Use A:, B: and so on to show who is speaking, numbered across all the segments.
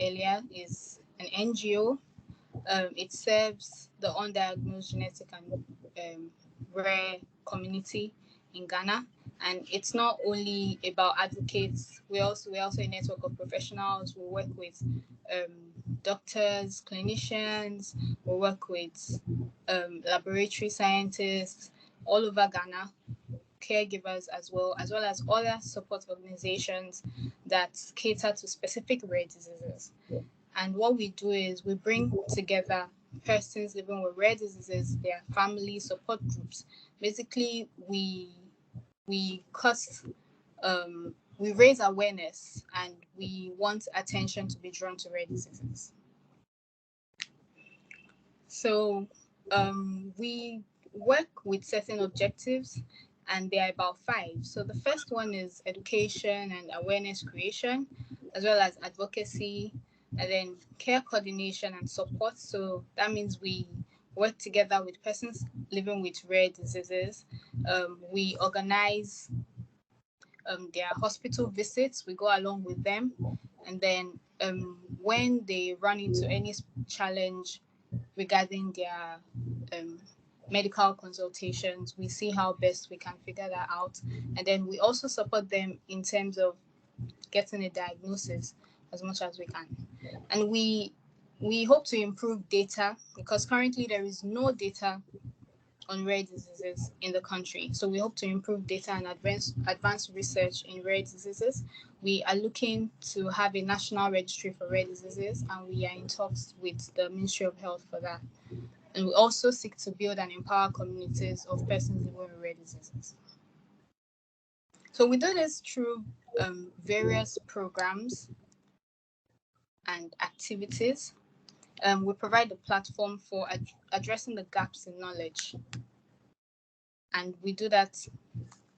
A: earlier, is an NGO. It serves the undiagnosed genetic and rare community in Ghana. And it's not only about advocates. We're also a network of professionals. We work with doctors, clinicians. We work with laboratory scientists all over Ghana, caregivers as well as other support organizations that cater to specific rare diseases. And what we do is we bring together persons living with rare diseases, their family support groups. Basically, we cause we raise awareness and we want attention to be drawn to rare diseases. So we work with certain objectives, and there are about 5. So the first one is education and awareness creation, as well as advocacy, and then care coordination and support. So that means we work together with persons living with rare diseases. We organize their hospital visits. We go along with them, and then when they run into any challenge regarding their medical consultations, we see how best we can figure that out, and then we also support them in terms of getting a diagnosis as much as we can. And we hope to improve data, because currently there is no data on rare diseases in the country. So we hope to improve data and advance research in rare diseases. We are looking to have a national registry for rare diseases, and we are in talks with the Ministry of Health for that. And we also seek to build and empower communities of persons living with rare diseases. So we do this through various programs and activities. We provide a platform for addressing the gaps in knowledge. And we do that.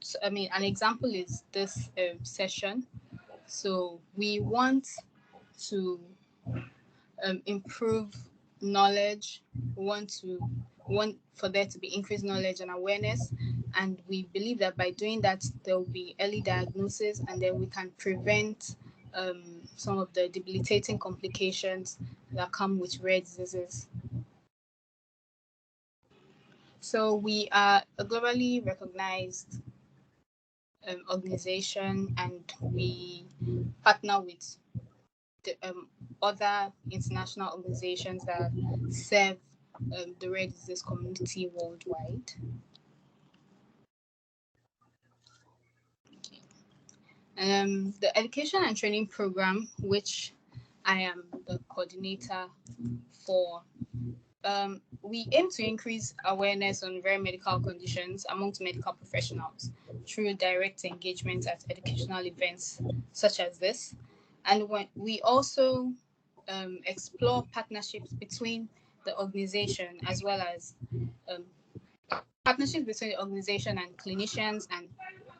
A: So, an example is this session. So we want to improve knowledge. We want for there to be increased knowledge and awareness. And we believe that by doing that, there will be early diagnosis, and then we can prevent some of the debilitating complications that come with rare diseases. So we are a globally recognized organization, and we partner with the, other international organizations that serve the rare disease community worldwide. The education and training program, which I am the coordinator for, we aim to increase awareness on rare medical conditions amongst medical professionals through direct engagement at educational events such as this. And when we also explore partnerships between the organization, as well as partnerships between the organization and clinicians and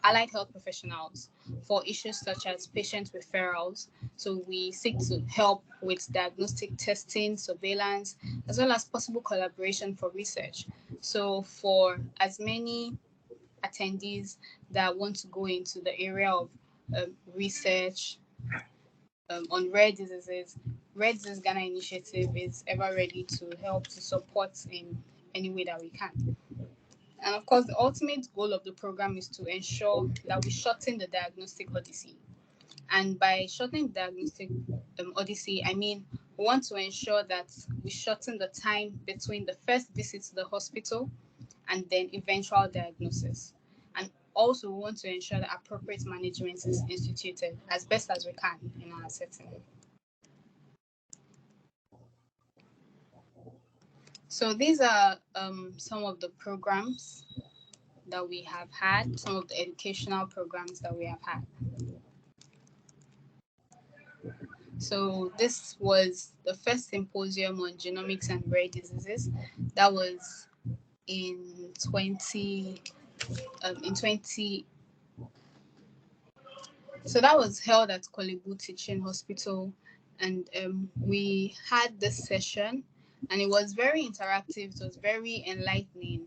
A: allied health professionals for issues such as patient referrals. So we seek to help with diagnostic testing, surveillance, as well as possible collaboration for research. So for as many attendees that want to go into the area of research on rare diseases, Rare Disease Ghana Initiative is ever ready to help to support in any way that we can. And of course, the ultimate goal of the program is to ensure that we shorten the diagnostic odyssey. And by shortening the diagnostic odyssey, I mean we want to ensure that we shorten the time between the first visit to the hospital and then eventual diagnosis. And also, we want to ensure that appropriate management is instituted as best as we can in our setting. So these are some of the programs that we have had, some of the educational programs that we have had. So this was the first symposium on genomics and rare diseases. That was in 20. So that was held at Kolebu Teaching Hospital, and we had this session, and it was very interactive. It was very enlightening,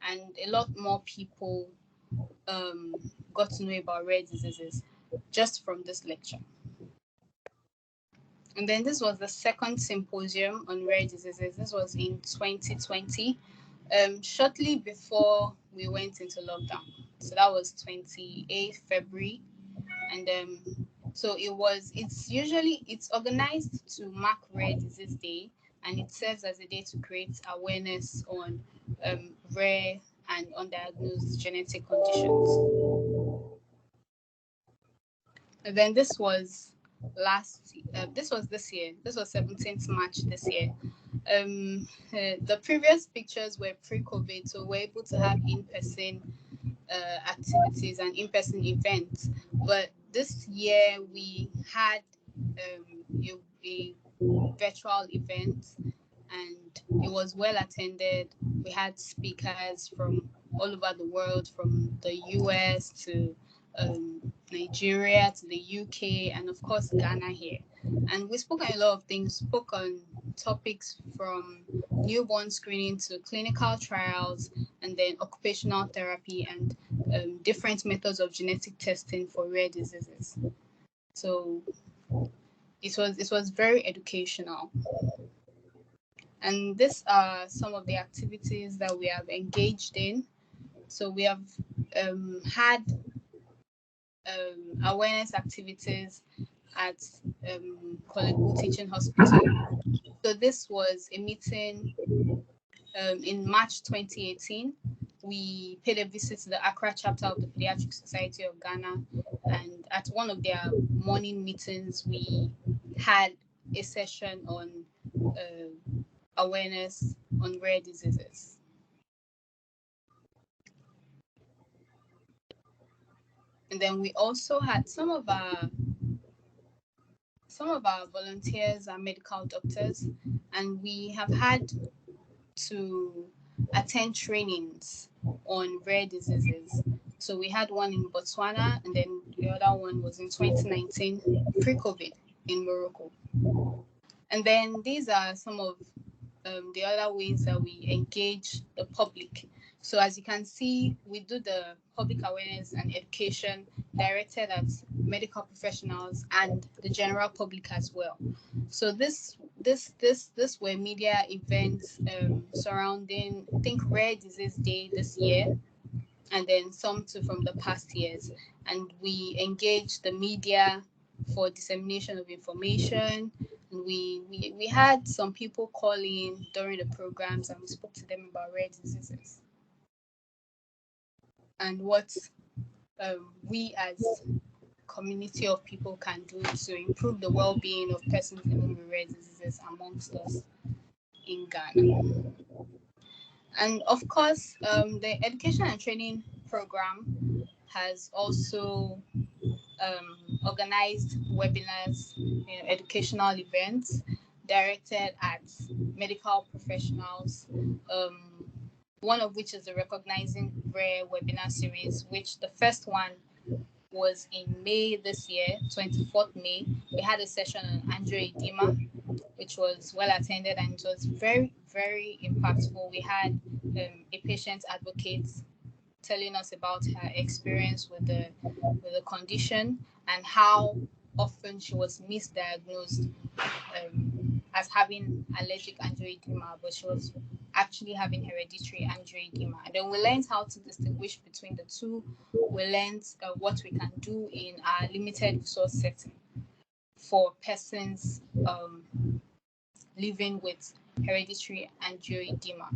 A: and a lot more people got to know about rare diseases just from this lecture. And then this was the second symposium on rare diseases. This was in 2020, shortly before we went into lockdown. So that was 28th February. And so it's organized to mark Rare Disease Day, and it serves as a day to create awareness on rare and undiagnosed genetic conditions. And then this was this year. This was 17th March this year. The previous pictures were pre-COVID, so we're able to have in-person activities and in-person events. But this year we had a virtual event, and it was well attended. We had speakers from all over the world, from the US to Nigeria to the UK, and of course Ghana here. And we spoke on a lot of things. Spoke on topics from newborn screening to clinical trials, and then occupational therapy and different methods of genetic testing for rare diseases. So it was very educational. And these are some of the activities that we have engaged in. So we have had awareness activities at Kolegu Teaching Hospital. So this was a meeting in March 2018. We paid a visit to the Accra chapter of the Paediatric Society of Ghana, and at one of their morning meetings, we had a session on awareness on rare diseases. And then we also had some of our volunteers are medical doctors, and we have had to attend trainings on rare diseases. So we had one in Botswana, and then the other one was in 2019, pre-COVID, in Morocco. And then these are some of the other ways that we engage the public. So as you can see, we do the public awareness and education directed at medical professionals and the general public as well. So this were media events surrounding, I think, Rare Disease Day this year, and then some too from the past years. And we engaged the media for dissemination of information. We had some people call in during the programs, and we spoke to them about rare diseases and what we as community of people can do to improve the well-being of persons living with rare diseases amongst us in Ghana. And of course, the education and training program has also organized webinars, educational events directed at medical professionals, one of which is the Recognizing Rare webinar series, which the first one was in May this year, 24th May. We had a session on angioedema, which was well attended, and it was very, very impactful. We had a patient advocate telling us about her experience with the condition and how often she was misdiagnosed as having allergic angioedema, but she was actually having hereditary angioedema. And then we learned how to distinguish between the two. We learned what we can do in our limited resource setting for persons living with hereditary angioedema.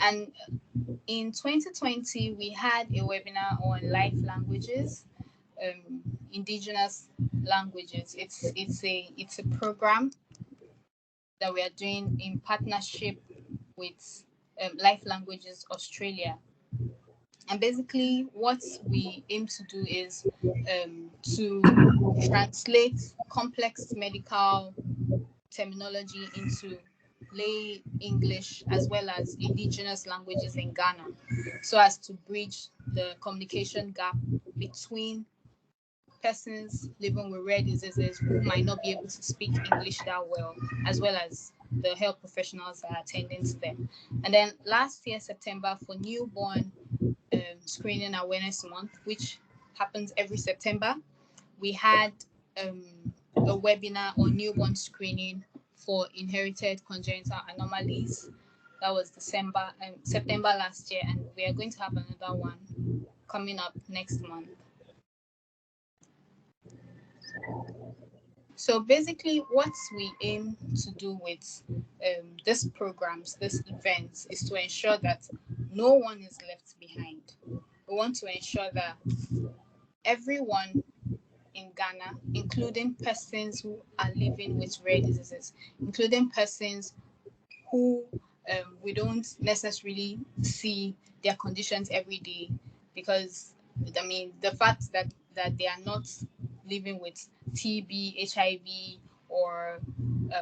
A: And in 2020, we had a webinar on life languages, indigenous languages. It's a program that we are doing in partnership with Life Languages Australia. And basically, what we aim to do is to translate complex medical terminology into lay English as well as indigenous languages in Ghana, so as to bridge the communication gap between persons living with rare diseases who might not be able to speak English that well, as well as the health professionals that are attending to them. And then last year, September, for Newborn Screening Awareness Month, which happens every September, we had a webinar on newborn screening for inherited congenital anomalies. That was September last year, and we are going to have another one coming up next month. So basically, what we aim to do with these programs, these events, is to ensure that no one is left behind. We want to ensure that everyone in Ghana, including persons who are living with rare diseases, including persons who we don't necessarily see their conditions every day, because I mean the fact that they are not living with TB, HIV, or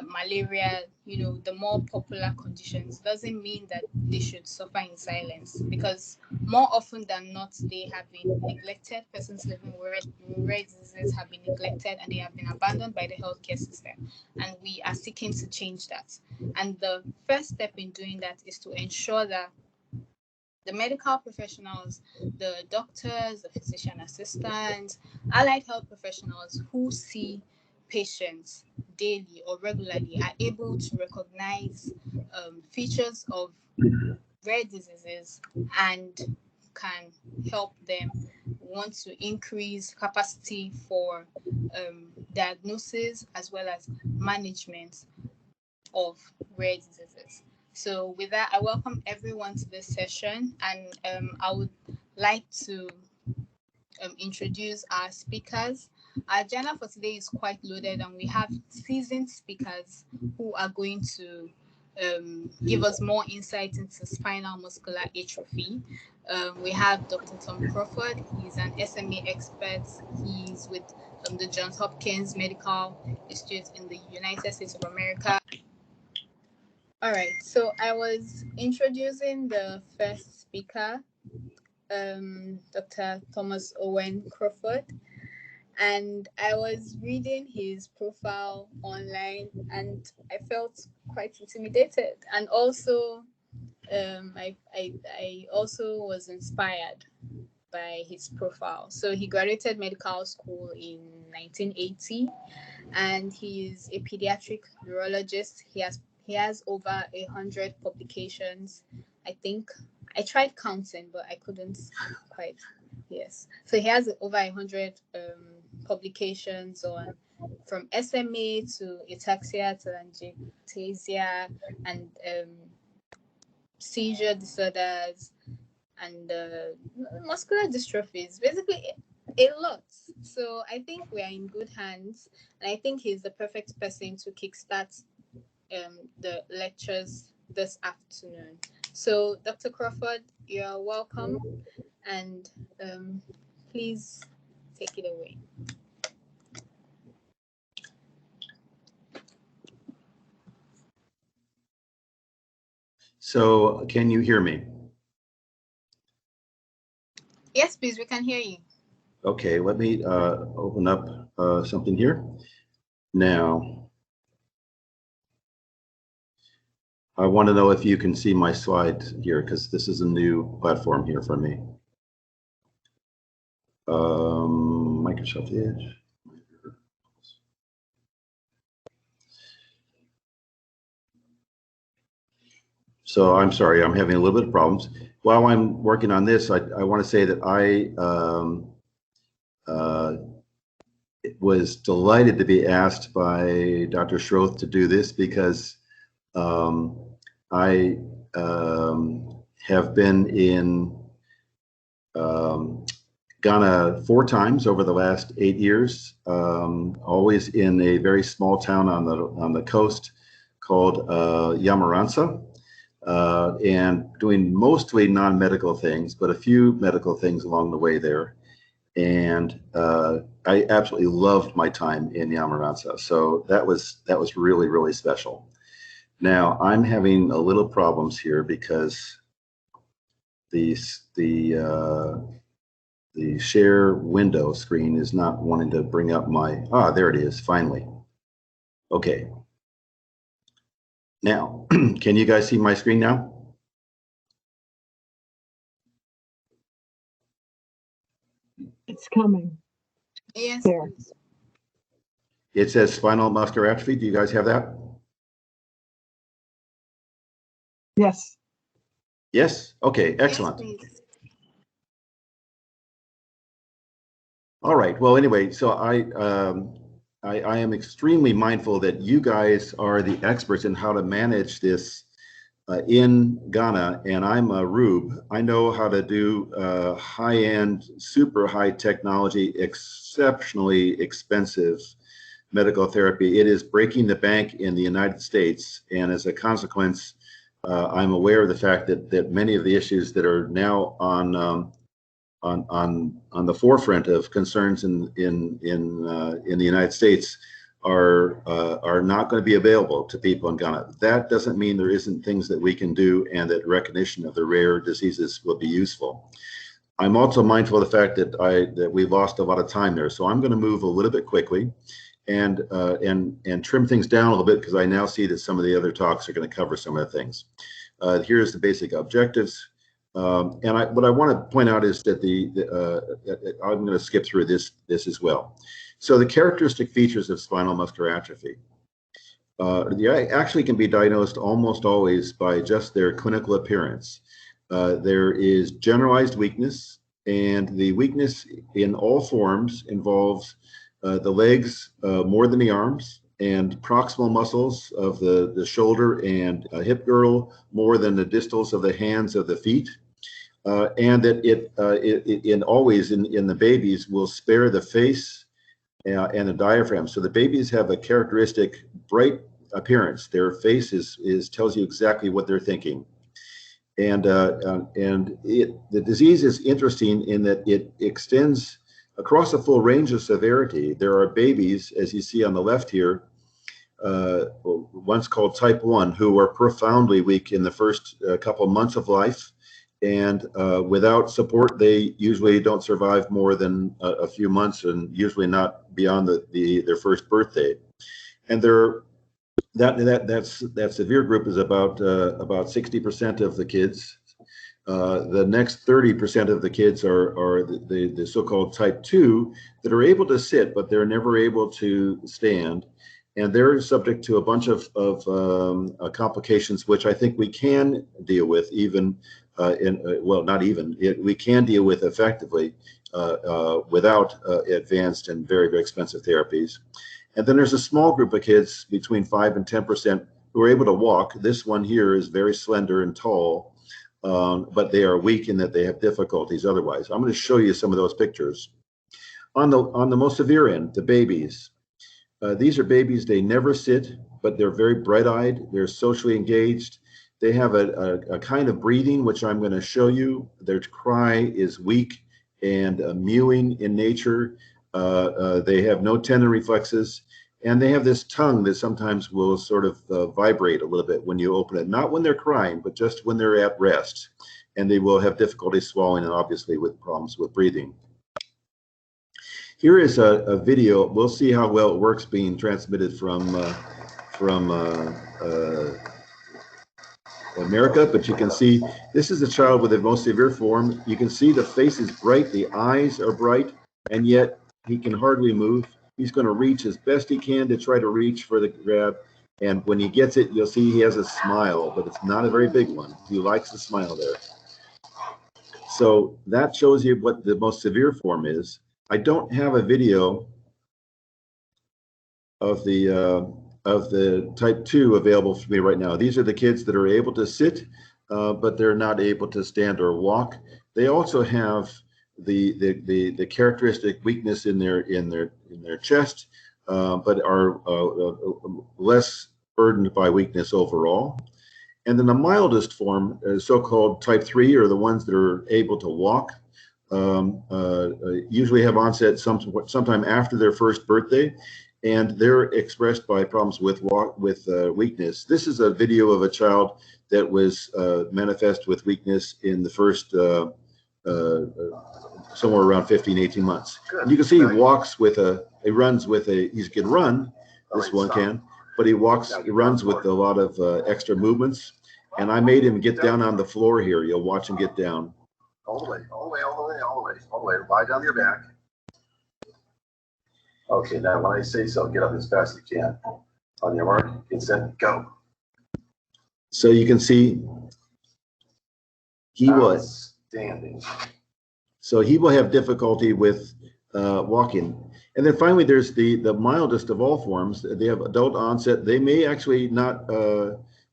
A: malaria, the more popular conditions, doesn't mean that they should suffer in silence, because more often than not, they have been neglected. Persons living with rare diseases have been neglected and they have been abandoned by the healthcare system. And we are seeking to change that. And the first step in doing that is to ensure that the medical professionals, the doctors, the physician assistants, allied health professionals who see patients daily or regularly are able to recognize features of rare diseases and can help them. Want to increase capacity for diagnosis as well as management of rare diseases. So with that, I welcome everyone to this session, and I would like to introduce our speakers. Our agenda for today is quite loaded, and we have seasoned speakers who are going to give us more insight into spinal muscular atrophy. We have Dr. Tom Crawford. He's an SMA expert. He's with the Johns Hopkins Medical Institute in the United States of America. All right, so I was introducing the first speaker, Dr. Thomas Owen Crawford, and I was reading his profile online, and I felt quite intimidated, and also I also was inspired by his profile. So he graduated medical school in 1980, and he is a pediatric neurologist. He has over 100 publications. I think I tried counting, but I couldn't quite. Yes, so he has over 100 publications on from SMA to ataxia to angioedema and seizure disorders and muscular dystrophies. Basically, a lot. So I think we are in good hands, and I think he's the perfect person to kickstart the lectures this afternoon. So, Dr. Crawford, you're welcome, and please take it away.
B: So, can you hear me?
A: Yes, please, we can hear you.
B: Okay, let me open up something here. Now, I want to know if you can see my slide here, because this is a new platform here for me. Microsoft Edge. So I'm sorry, I'm having a little bit of problems. While I'm working on this, I want to say that I was delighted to be asked by Dr. Schroth to do this, because I have been in Ghana 4 times over the last 8 years, always in a very small town on the coast called Yamaransa, and doing mostly non-medical things, but a few medical things along the way there. And I absolutely loved my time in Yamaransa, so that was really, really special. Now I'm having a little problems here because the share window screen is not wanting to bring up my, there it is, finally. Okay. Now, can you guys see my screen now?
C: It's coming.
A: Yes.
C: There.
B: It says spinal muscular atrophy. Do you guys have that?
C: Yes.
B: Yes? Okay, excellent.
A: Yes,
B: All right. Well, anyway, so I am extremely mindful that you guys are the experts in how to manage this in Ghana, and I'm a Rube. I know how to do high-end, super high technology, exceptionally expensive medical therapy. It is breaking the bank in the United States, and as a consequence, I'm aware of the fact that many of the issues that are now on the forefront of concerns in the United States are not going to be available to people in Ghana. That doesn't mean there isn't things that we can do, and that recognition of the rare diseases will be useful. I'm also mindful of the fact that we lost a lot of time there, so I'm going to move a little bit quickly and trim things down a little bit, because I now see that some of the other talks are going to cover some of the things. Here's the basic objectives. And what I want to point out is that I'm going to skip through this as well. So the characteristic features of spinal muscular atrophy. They actually can be diagnosed almost always by just their clinical appearance. There is generalized weakness, and the weakness in all forms involves the legs more than the arms, and proximal muscles of the shoulder and hip girdle more than the distals of the hands of the feet. And that it always in the babies will spare the face and the diaphragm. So the babies have a characteristic bright appearance. Their face tells you exactly what they're thinking. And the disease is interesting in that it extends across a full range of severity. There are babies, as you see on the left here, once called type 1, who are profoundly weak in the first couple months of life. And without support, they usually don't survive more than a few months, and usually not beyond their first birthday. And that severe group is about 60% of the kids. The next 30% of the kids are the so-called type 2 that are able to sit, but they're never able to stand. And they're subject to a bunch of complications, which I think we can deal with, even we can deal with effectively without advanced and very, very expensive therapies. And then there's a small group of kids, between 5 and 10%, who are able to walk. This one here is very slender and tall, but they are weak in that they have difficulties otherwise. I'm going to show you some of those pictures. On the most severe end, the babies. These are babies, they never sit, but they're very bright-eyed, they're socially engaged. They have a kind of breathing, which I'm going to show you. Their cry is weak and mewing in nature. They have no tendon reflexes, and they have this tongue that sometimes will sort of vibrate a little bit when you open it. Not when they're crying, but just when they're at rest. And they will have difficulty swallowing, and obviously with problems with breathing. Here is a video. We'll see how well it works being transmitted from America, but you can see this is a child with the most severe form. You can see the face is bright, the eyes are bright, and yet he can hardly move. He's going to reach as best he can to try to reach for the grab, and when he gets it, you'll see he has a smile, but it's not a very big one. He likes to smile there. So that shows you what the most severe form is. I don't have a video of the type 2 available for me right now. These are the kids that are able to sit, but they're not able to stand or walk. They also have the characteristic weakness in their chest, but are less burdened by weakness overall. And then the mildest form, so-called type 3, are the ones that are able to walk. Usually have onset sometime after their first birthday, and they're expressed by problems with weakness. This is a video of a child that was manifest with weakness in the first somewhere around 15, 18 months. And you can see he runs with he can run, this one can, but he runs with a lot of extra movements. And I made him get down on the floor here. You'll watch him get down. All the way. Lie down your back. Okay, now when I say so, get up as fast as you can. On your mark, get set, go. So you can see he was standing. So he will have difficulty with walking. And then finally, there's the mildest of all forms. They have adult onset. They may actually not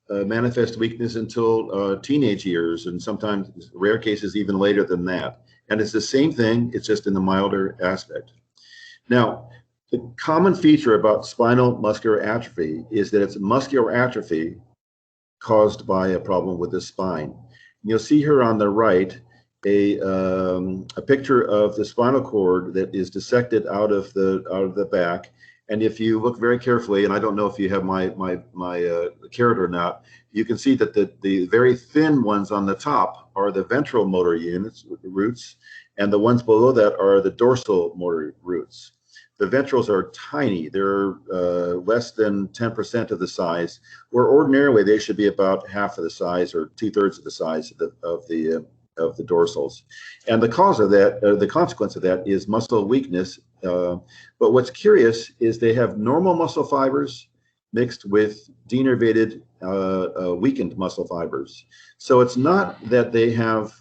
B: manifest weakness until teenage years, and sometimes rare cases even later than that. And it's the same thing, it's just in the milder aspect. Now, the common feature about spinal muscular atrophy is that it's muscular atrophy caused by a problem with the spine. You'll see here on the right a picture of the spinal cord that is dissected out of the back. And if you look very carefully, and I don't know if you have my carrot or not, you can see that the very thin ones on the top are the ventral motor units, roots, and the ones below that are the dorsal motor roots. The ventrals are tiny. They're less than 10% of the size, where ordinarily they should be about half of the size or 2/3 of the size of the dorsals. And the cause of that, the consequence of that is muscle weakness. But what's curious is they have normal muscle fibers mixed with denervated, weakened muscle fibers. So it's not that they have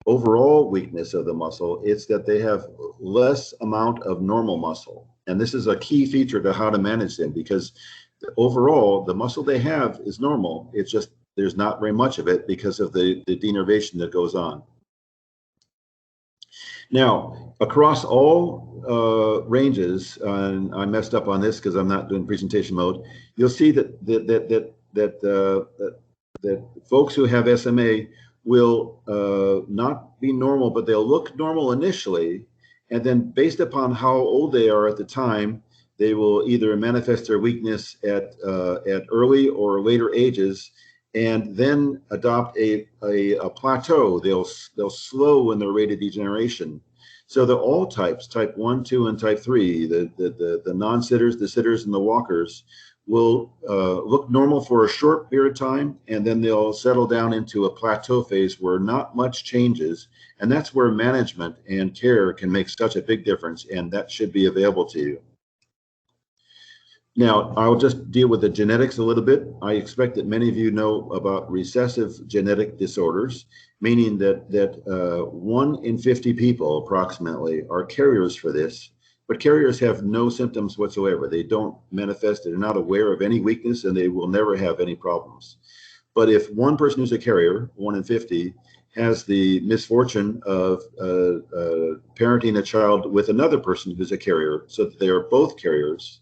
B: overall weakness of the muscle, it's that they have less amount of normal muscle. And this is a key feature to how to manage them, because overall the muscle they have is normal. It's just there's not very much of it because of the denervation that goes on. Now, across all ranges, and I messed up on this because I'm not doing presentation mode, you'll see that folks who have SMA will not be normal, but they'll look normal initially, and then based upon how old they are at the time, they will either manifest their weakness at early or later ages, and then adopt a plateau. They'll slow in their rate of degeneration. So the all types, type 1, 2, and type 3, the non-sitters, the sitters, and the walkers, will look normal for a short period of time, and then they'll settle down into a plateau phase where not much changes. And that's where management and care can make such a big difference, and that should be available to you. Now, I'll just deal with the genetics a little bit. I expect that many of you know about recessive genetic disorders, meaning that 1 in 50 people approximately are carriers for this. But carriers have no symptoms whatsoever. They don't manifest, they're not aware of any weakness, and they will never have any problems. But if one person who's a carrier, 1 in 50, has the misfortune of parenting a child with another person who's a carrier, so that they are both carriers,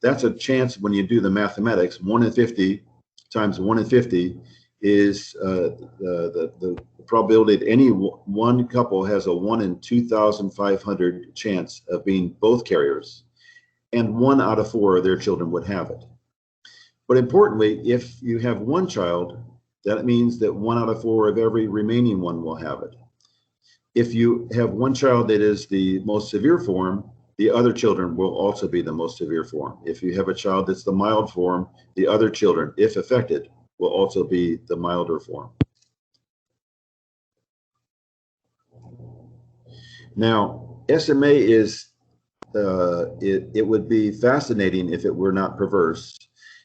B: that's a chance when you do the mathematics. 1 in 50 times 1 in 50 is the probability that any one couple has a 1 in 2,500 chance of being both carriers, and 1 out of 4 of their children would have it. But importantly, if you have one child, that means that 1 out of 4 of every remaining one will have it. If you have one child that is the most severe form, the other children will also be the most severe form. If you have a child that's the mild form, the other children, if affected, will also be the milder form. Now, SMA is, it would be fascinating if it were not perverse.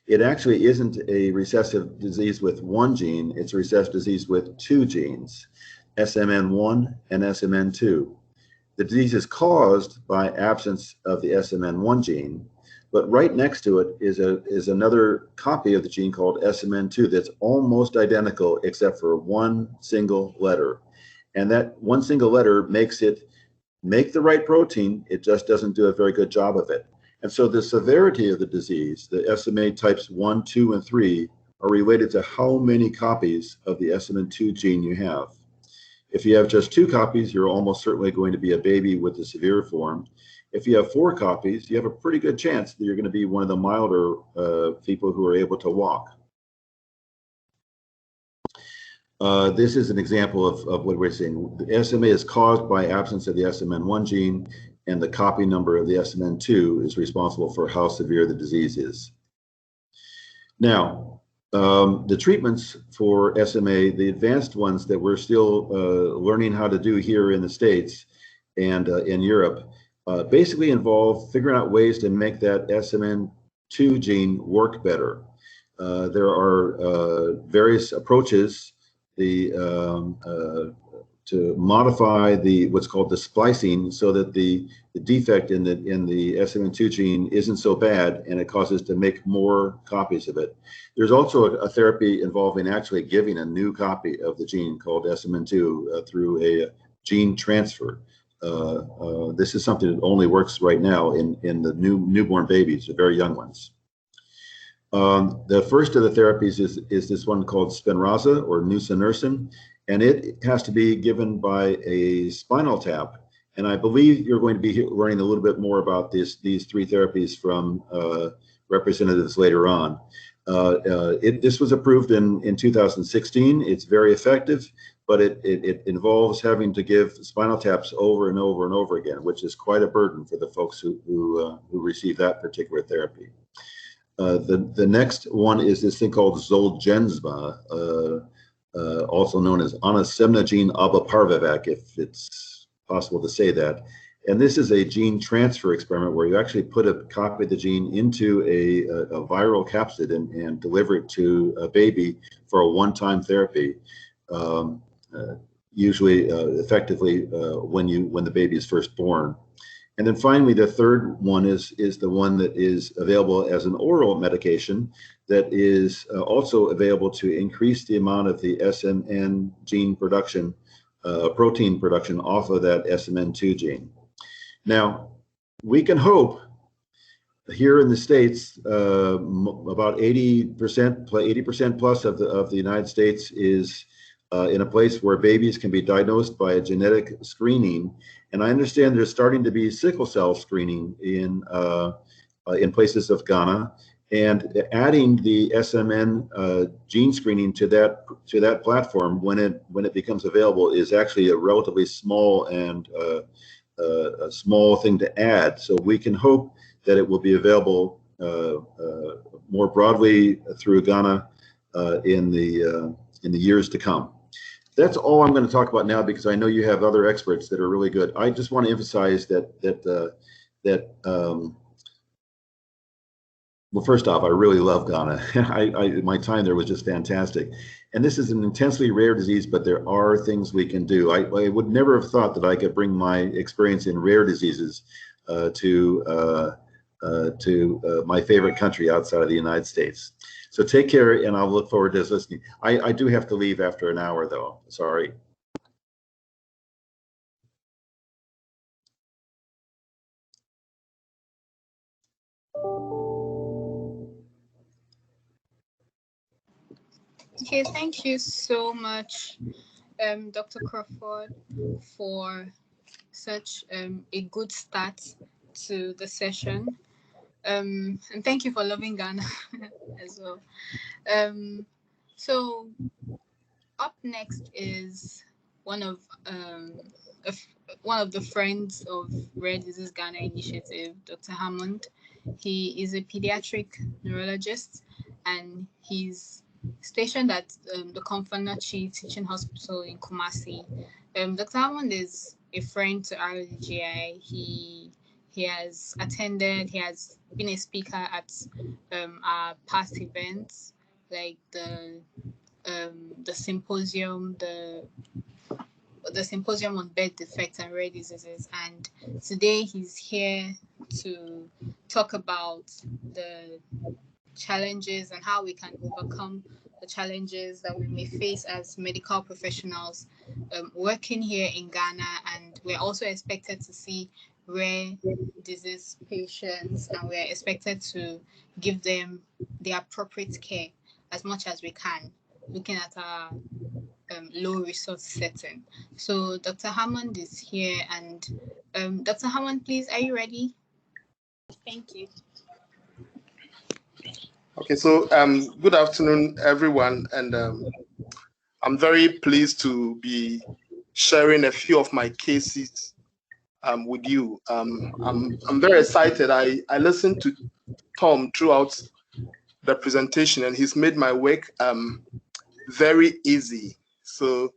B: It actually isn't a recessive disease with 1 gene, it's a recessive disease with 2 genes, SMN1 and SMN2. The disease is caused by absence of the SMN1 gene, but right next to it is another copy of the gene called SMN2 that's almost identical except for 1 single letter. And that 1 single letter makes it make the right protein, it just doesn't do a very good job of it. And so the severity of the disease, the SMA types 1, 2, and 3, are related to how many copies of the SMN2 gene you have. If you have just 2 copies, you're almost certainly going to be a baby with the severe form. If you have 4 copies, you have a pretty good chance that you're going to be one of the milder people who are able to walk. This is an example of what we're seeing. The SMA is caused by absence of the SMN1 gene, and the copy number of the SMN2 is responsible for how severe the disease is. Now, the treatments for SMA, the advanced ones that we're still learning how to do here in the States and in Europe, basically involve figuring out ways to make that SMN2 gene work better. There are various approaches to modify what's called the splicing, so that the defect in the SMN2 gene isn't so bad, and it causes to make more copies of it. There's also a therapy involving actually giving a new copy of the gene called SMN2 through a gene transfer. This is something that only works right now in the newborn babies, the very young ones. The first of the therapies is this one called Spinraza or NUSINERSEN, and it has to be given by a spinal tap. And I believe you're going to be learning a little bit more about these three therapies from representatives later on. This was approved in 2016. It's very effective, but it involves having to give spinal taps over and over and over again, which is quite a burden for the folks who receive that particular therapy. The next one is this thing called Zolgensma, also known as Onasemnogene abeparvovec, if it's possible to say that. And this is a gene transfer experiment where you actually put a copy of the gene into a viral capsid and deliver it to a baby for a one-time therapy, usually effectively when the baby is first born. And then finally, the third one is the one that is available as an oral medication that is also available to increase the amount of the SMN gene production, protein production off of that SMN2 gene. Now, we can hope here in the States, about 80% plus of the United States is in a place where babies can be diagnosed by a genetic screening. And I understand there's starting to be sickle cell screening in places of Ghana, and adding the SMN gene screening to that platform when it becomes available is actually a relatively small and a small thing to add. So we can hope that it will be available more broadly through Ghana in the years to come. That's all I'm going to talk about now, because I know you have other experts that are really good. I just want to emphasize that well, first off, I really love Ghana. My time there was just fantastic. And this is an intensely rare disease, but there are things we can do. I would never have thought that I could bring my experience in rare diseases to my favorite country outside of the United States. So take care, and I'll look forward to listening. I do have to leave after an hour, though. Sorry.
A: Okay, thank you so much, Dr. Crawford, for such a good start to the session. And thank you for loving Ghana as well. So up next is one of the friends of Rare Disease Ghana Initiative, Dr. Hammond. He is a pediatric neurologist, and he's stationed at the Komfo Teaching Hospital in Kumasi. Dr. Hammond is a friend to RDGI. He has been a speaker at our past events, like the symposium, the symposium on birth defects and rare diseases. And today he's here to talk about the challenges and how we can overcome the challenges that we may face as medical professionals working here in Ghana. And we're also expected to see rare disease patients, and we're expected to give them the appropriate care as much as we can, looking at our low resource setting. So Dr. Hammond is here, and Dr. Hammond, please, are you ready? Thank you.
D: Okay, so good afternoon, everyone, and I'm very pleased to be sharing a few of my cases with you. I'm very excited. I listened to Tom throughout the presentation, and he's made my work very easy. So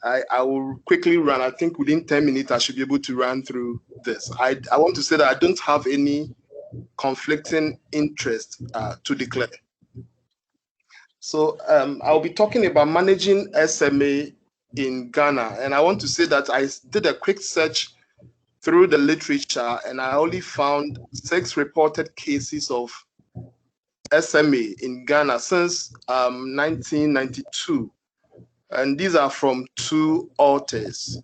D: I will quickly run. I think within 10 minutes, I should be able to run through this. I want to say that I don't have any conflicting interest to declare. So I'll be talking about managing SMA in Ghana. And I want to say that I did a quick search through the literature, and I only found 6 reported cases of SMA in Ghana since 1992. And these are from 2 authors.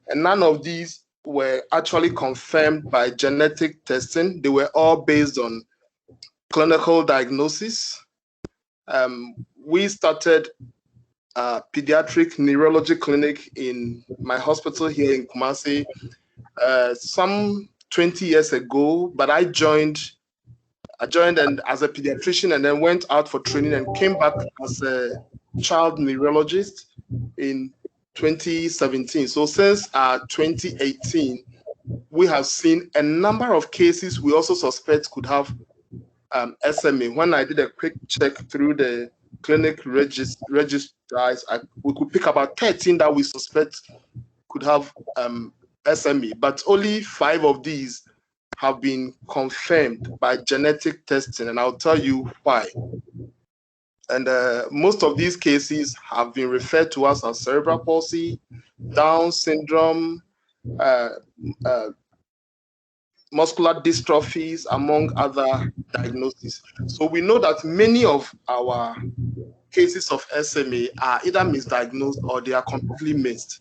D: And none of these were actually confirmed by genetic testing. They were all based on clinical diagnosis. We started a pediatric neurology clinic in my hospital here in Kumasi some 20 years ago, but I joined and as a pediatrician, and then went out for training and came back as a child neurologist in 2017. So since 2018, we have seen a number of cases we also suspect could have SMA. When I did a quick check through the clinic registries, we could pick about 13 that we suspect could have SMA, but only 5 of these have been confirmed by genetic testing, and I'll tell you why. And most of these cases have been referred to us as cerebral palsy, Down syndrome, muscular dystrophies, among other diagnoses. So we know that many of our cases of SMA are either misdiagnosed or they are completely missed.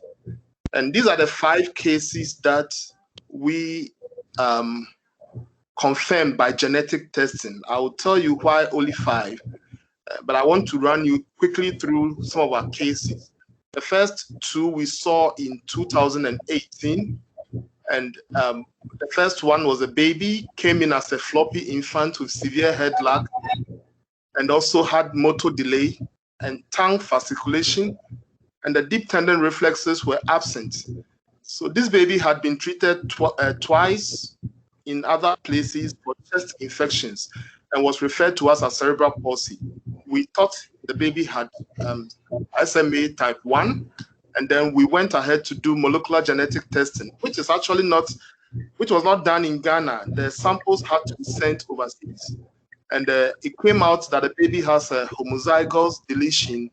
D: And these are the 5 cases that we confirmed by genetic testing. I will tell you why only 5, but I want to run you quickly through some of our cases. The first 2 we saw in 2018, and the first one was a baby, came in as a floppy infant with severe head lag, and also had motor delay and tongue fasciculation, and the deep tendon reflexes were absent. So this baby had been treated twice in other places for chest infections and was referred to us as cerebral palsy. We thought the baby had SMA type 1, and then we went ahead to do molecular genetic testing, which was not done in Ghana. The samples had to be sent overseas. And it came out that the baby has a homozygous deletion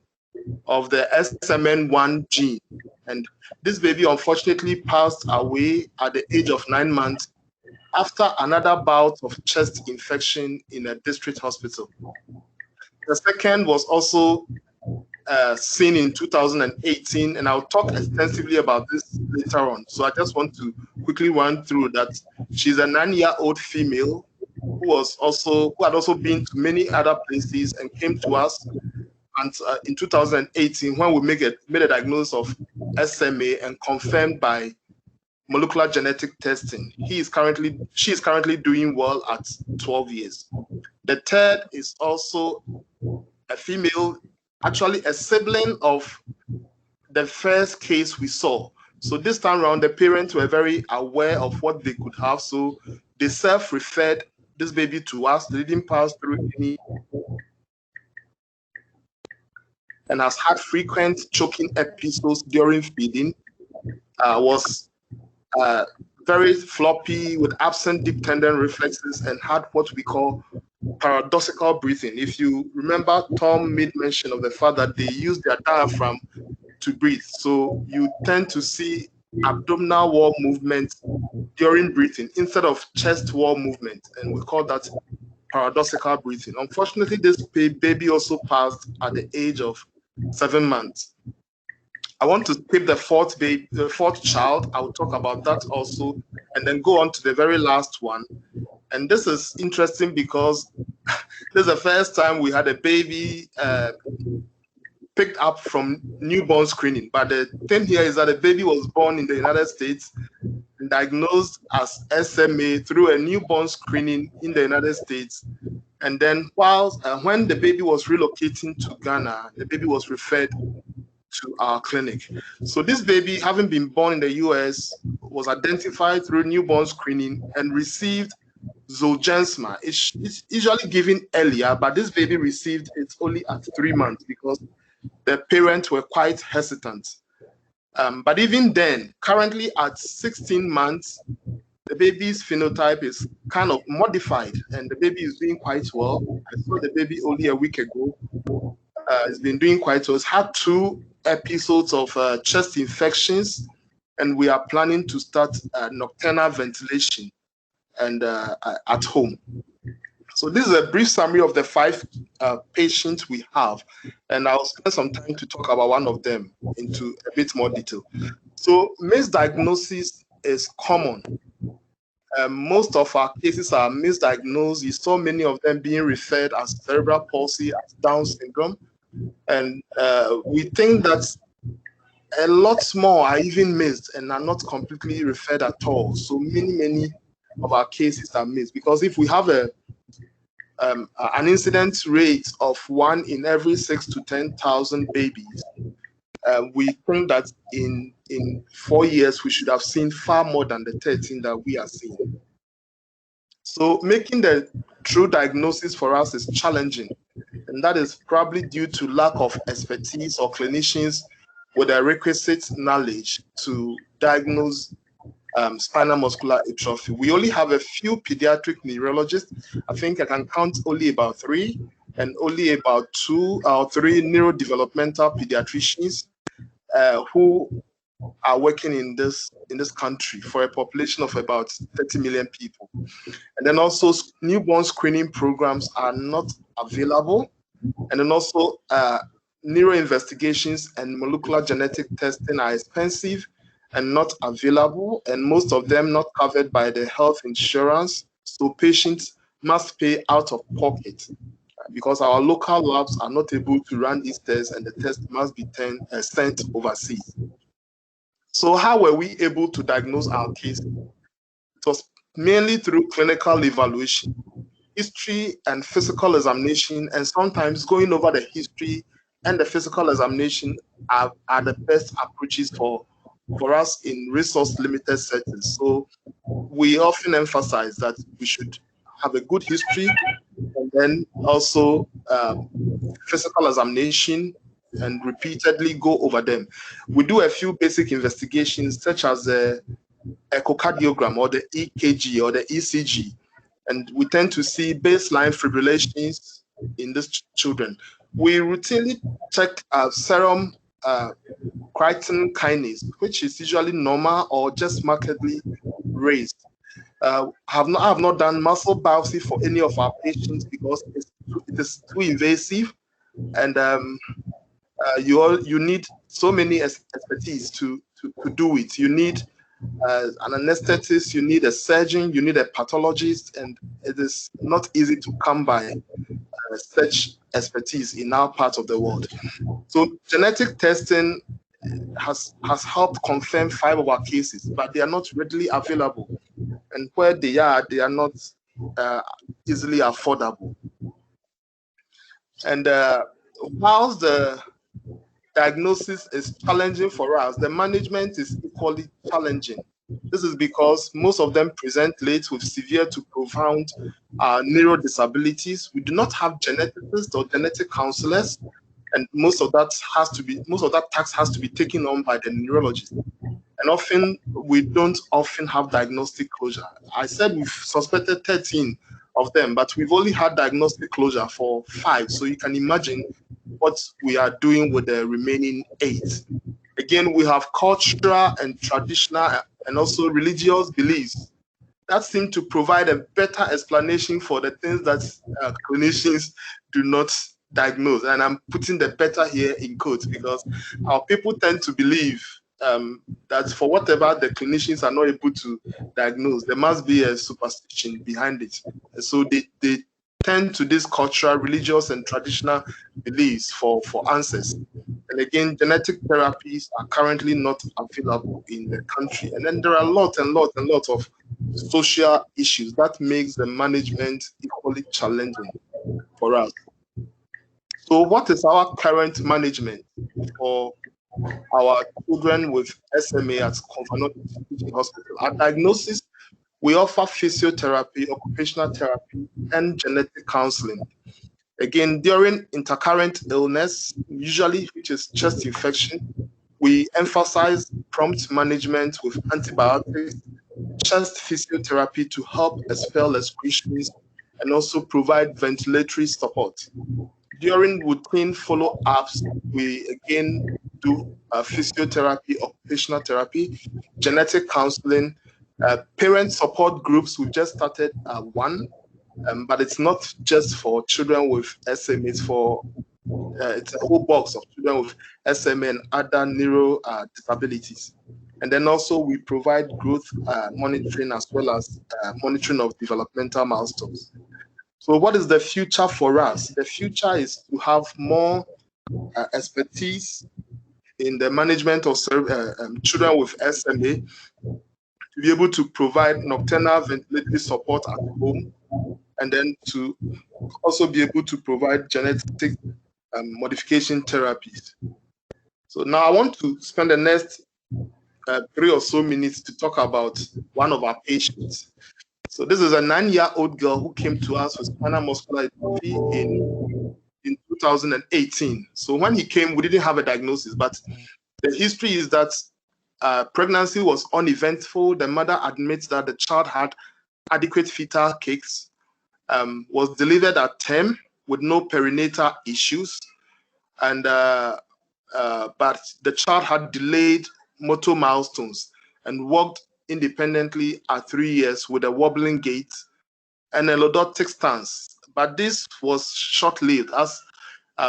D: of the SMN1 gene. And this baby unfortunately passed away at the age of 9 months after another bout of chest infection in a district hospital. The second was also seen in 2018, and I'll talk extensively about this later on. So I just want to quickly run through that. She's a 9-year-old female who had also been to many other places and came to us. And in 2018, when we made a diagnosis of SMA and confirmed by molecular genetic testing, she is currently doing well at 12 years. The third is also a female, actually a sibling of the first case we saw. So this time around, the parents were very aware of what they could have. So they self-referred this baby to us. They didn't pass through any, and has had frequent choking episodes during feeding, was very floppy with absent deep tendon reflexes, and had what we call paradoxical breathing. If you remember, Tom made mention of the fact that they use their diaphragm to breathe. So you tend to see abdominal wall movement during breathing instead of chest wall movement, and we call that paradoxical breathing. Unfortunately, this baby also passed at the age of 7 months. I want to skip the fourth child. I will talk about that also, and then go on to the very last one. And this is interesting because this is the first time we had a baby picked up from newborn screening. But the thing here is that the baby was born in the United States and diagnosed as SMA through a newborn screening in the United States. And then when the baby was relocating to Ghana, the baby was referred to our clinic. So this baby, having been born in the US, was identified through newborn screening and received Zolgensma. It's usually given earlier, but this baby received it only at 3 months because the parents were quite hesitant. But even then, currently at 16 months, the baby's phenotype is kind of modified and the baby is doing quite well. I saw the baby only a week ago. It's been doing quite well. It's had 2 episodes of chest infections, and we are planning to start nocturnal ventilation and at home. So this is a brief summary of the 5 patients we have, and I'll spend some time to talk about one of them into a bit more detail. So misdiagnosis is common. Most of our cases are misdiagnosed. You saw many of them being referred as cerebral palsy, as Down syndrome, and we think that a lot more are even missed and are not completely referred at all. So many of our cases are missed, because if we have an incidence rate of 1 in every 6 to 10,000 babies, we think that in 4 years we should have seen far more than the 13 that we are seeing. So making the true diagnosis for us is challenging, and that is probably due to lack of expertise or clinicians with the requisite knowledge to diagnose spinal muscular atrophy. We only have a few pediatric neurologists. I think I can count only about 3, and only about 2 or 3 neurodevelopmental pediatricians who are working in this country for a population of about 30 million people. And then also newborn screening programs are not available. And then also neuro investigations and molecular genetic testing are expensive and not available, and most of them not covered by the health insurance. So patients must pay out of pocket because our local labs are not able to run these tests, and the test must be sent overseas. So how were we able to diagnose our case? It was mainly through clinical evaluation, history and physical examination, and sometimes going over the history and the physical examination are the best approaches for us in resource-limited settings. So we often emphasize that we should have a good history, and then also physical examination, and repeatedly go over them. We do a few basic investigations such as the echocardiogram or the EKG or the ECG, and we tend to see baseline fibrillations in these children. We routinely check serum creatine kinase, which is usually normal or just markedly raised. I have not done muscle biopsy for any of our patients because it is too invasive, and you need so many expertise to do it. You need an anesthetist, you need a surgeon, you need a pathologist, and it is not easy to come by such expertise in our part of the world. So genetic testing has helped confirm 5 of our cases, but they are not readily available, and where they are not easily affordable. And whilst the diagnosis is challenging for us, the management is equally challenging. This is because most of them present late with severe to profound neuro disabilities. We do not have geneticists or genetic counselors, and most of that task has to be taken on by the neurologist. And often we don't often have diagnostic closure. I said we've suspected 13 of them, but we've only had diagnostic closure for 5. So you can imagine what we are doing with the remaining 8. Again, we have cultural and traditional and also religious beliefs that seem to provide a better explanation for the things that clinicians do not diagnose. And I'm putting the better here in quotes because our people tend to believe that for whatever the clinicians are not able to diagnose, there must be a superstition behind it. And so they tend to these cultural, religious, and traditional beliefs for answers. And again, genetic therapies are currently not available in the country. And then there are a lot of social issues that makes the management equally challenging for us. So what is our current management for our children with SMA at Komfo Hospital? Our diagnosis, we offer physiotherapy, occupational therapy, and genetic counseling. Again, during intercurrent illness, usually which is chest infection, We emphasize prompt management with antibiotics, chest physiotherapy to help expel excretions, and also provide ventilatory support. During routine follow-ups, we again do physiotherapy, occupational therapy, genetic counseling, parent support groups. We've just started one, but it's not just for children with SMA, it's a whole box of children with SMA and other neuro disabilities. And then also we provide growth monitoring as well as monitoring of developmental milestones. So what is the future for us? The future is to have more expertise in the management of children with SMA, to be able to provide nocturnal ventilatory support at home, and then to also be able to provide genetic modification therapies. So now I want to spend the next 3 or so minutes to talk about one of our patients. So this is a 9-year-old girl who came to us with spinal muscular atrophy in 2018. So when he came, we didn't have a diagnosis, but the history is that pregnancy was uneventful. The mother admits that the child had adequate fetal kicks, was delivered at term with no perinatal issues, and but the child had delayed motor milestones and walked independently at 3 years with a wobbling gait and a lordotic stance. But this was short-lived, as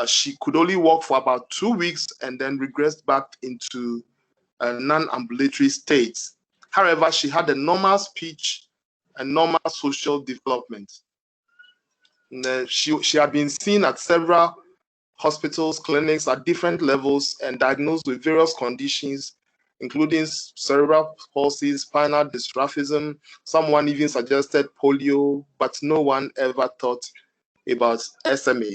D: she could only walk for about 2 weeks and then regressed back into a non-ambulatory state. However, she had a normal speech and normal social development. And, she had been seen at several hospitals, clinics at different levels and diagnosed with various conditions, including cerebral palsy, spinal dystrophism. Someone even suggested polio, but no one ever thought about SMA.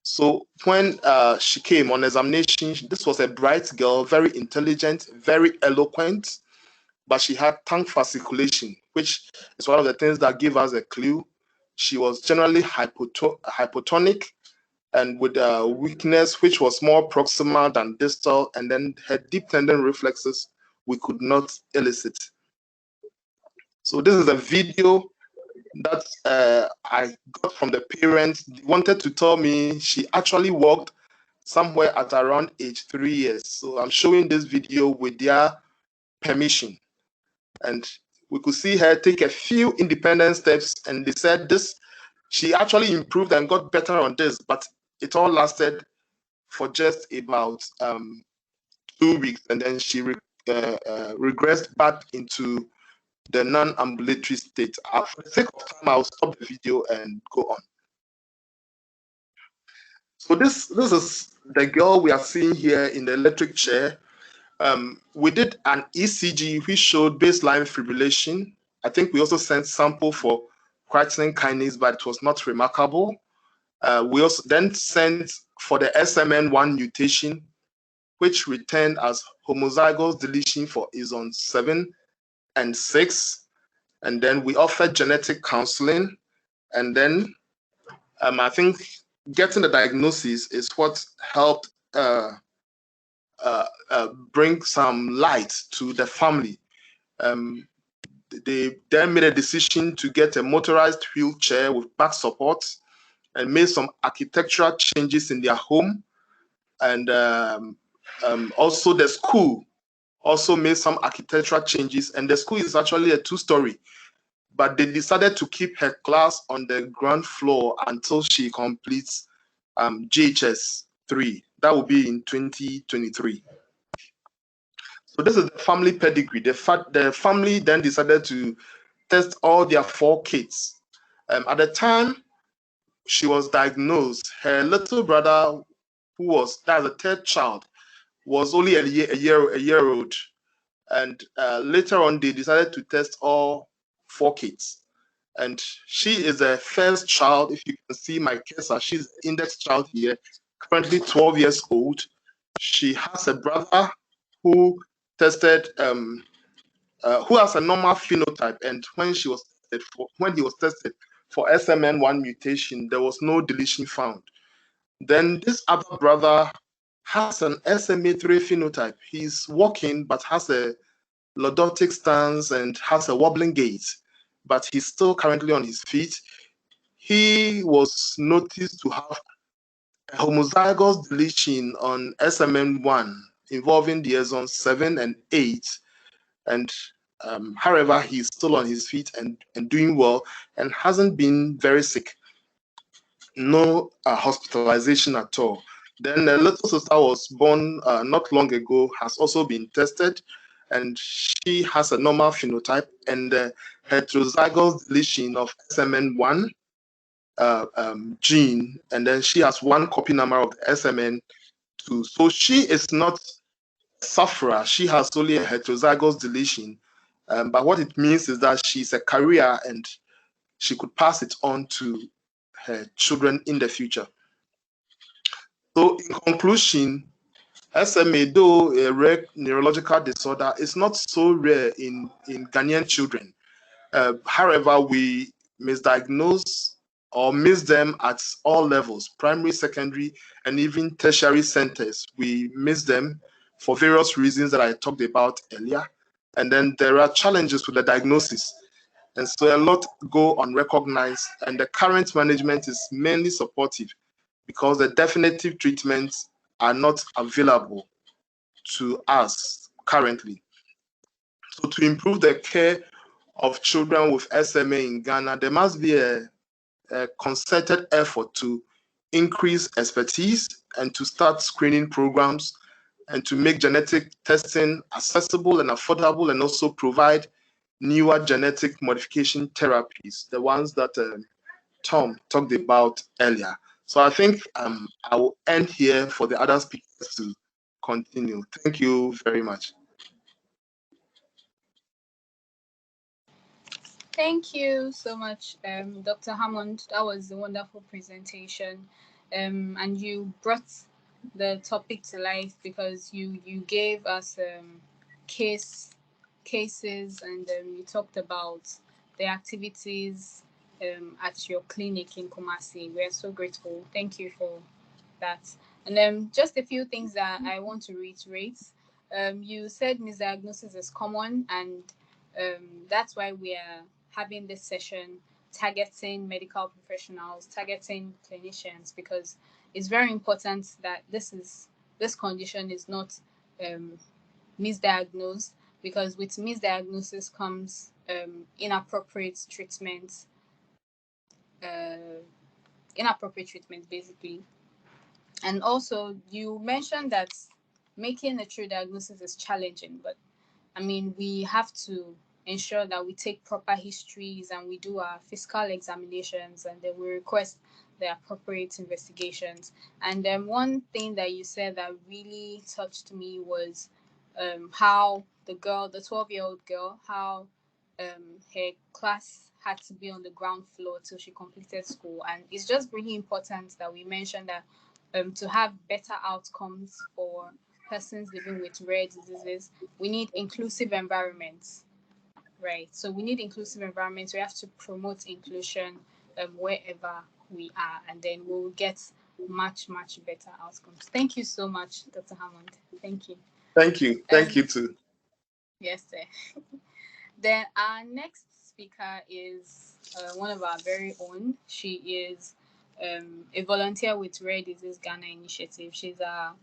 D: So when she came on examination, this was a bright girl, very intelligent, very eloquent, but she had tongue fasciculation, which is one of the things that give us a clue. She was generally hypotonic and with a weakness which was more proximal than distal, and then her deep tendon reflexes we could not elicit. So this is a video that I got from the parents. They wanted to tell me she actually walked somewhere at around age 3 years. So I'm showing this video with their permission. And we could see her take a few independent steps, and they said she actually improved and got better on this, but it all lasted for just about 2 weeks, and then she regressed back into the non-ambulatory state. For the sake of time, I'll stop the video and go on. So this is the girl we are seeing here in the electric chair. We did an ECG which showed baseline fibrillation. I think we also sent sample for creatine kinase, but it was not remarkable. We also then sent for the SMN1 mutation, which returned as homozygous deletion for exon 7 and 6. And then we offered genetic counseling. And then I think getting the diagnosis is what helped bring some light to the family. They then made a decision to get a motorized wheelchair with back support and made some architectural changes in their home. And also the school also made some architectural changes. And the school is actually a 2-story, but they decided to keep her class on the ground floor until she completes GHS 3. That will be in 2023. So this is the family pedigree. The family then decided to test all their 4 kids. At the time she was diagnosed, her little brother, that's the 3rd child, was only a year old. And later on, they decided to test all 4 kids. And she is the first child. If you can see my cursor, she's the index child here, currently 12 years old. She has a brother who tested, who has a normal phenotype, and when he was tested for SMN1 mutation, there was no deletion found. Then this other brother has an SMA3 phenotype. He's walking, but has a lordotic stance and has a wobbling gait, but he's still currently on his feet. He was noticed to have a homozygous deletion on SMN1 involving the exons 7 and 8. And however, he's still on his feet and doing well and hasn't been very sick. No hospitalization at all. Then a little sister was born not long ago, has also been tested, and she has a normal phenotype and heterozygous deletion of SMN1 gene, and then she has one copy number of SMN2. So she is not a sufferer. She has only a heterozygous deletion. But what it means is that she's a carrier and she could pass it on to her children in the future. So in conclusion, SMA, though a rare neurological disorder, is not so rare in Ghanaian children. However, we misdiagnose or miss them at all levels, primary, secondary, and even tertiary centers. We miss them for various reasons that I talked about earlier. And then there are challenges with the diagnosis. And so a lot go unrecognized, and the current management is mainly supportive because the definitive treatments are not available to us currently. So to improve the care of children with SMA in Ghana, there must be a concerted effort to increase expertise and to start screening programs and to make genetic testing accessible and affordable, and also provide newer genetic modification therapies, the ones that Tom talked about earlier. So I think I will end here for the other speakers to continue. Thank you very much.
A: Thank you so much, Dr. Hammond. That was a wonderful presentation, and you brought the topic to life because you gave us cases, and you talked about the activities at your clinic in Kumasi. We're so grateful. Thank you for that. And just a few things that I want to reiterate. You said misdiagnosis is common, and that's why we are having this session targeting medical professionals, targeting clinicians, because it's very important that this condition is not misdiagnosed, because with misdiagnosis comes inappropriate treatment basically. And also you mentioned that making a true diagnosis is challenging, but I mean, we have to ensure that we take proper histories and we do our physical examinations, and then we request the appropriate investigations. And then one thing that you said that really touched me was how the 12-year-old girl, how her class had to be on the ground floor till she completed school. And it's just really important that we mention that to have better outcomes for persons living with rare diseases, we need inclusive environments, right? So we need inclusive environments. We have to promote inclusion wherever we are, and then we'll get much better outcomes. Thank you so much, Dr. Hammond. Thank you.
D: Thank you. Thank you too.
A: Yes, sir. Then our next speaker is one of our very own. She is a volunteer with Rare Disease Ghana Initiative. She's a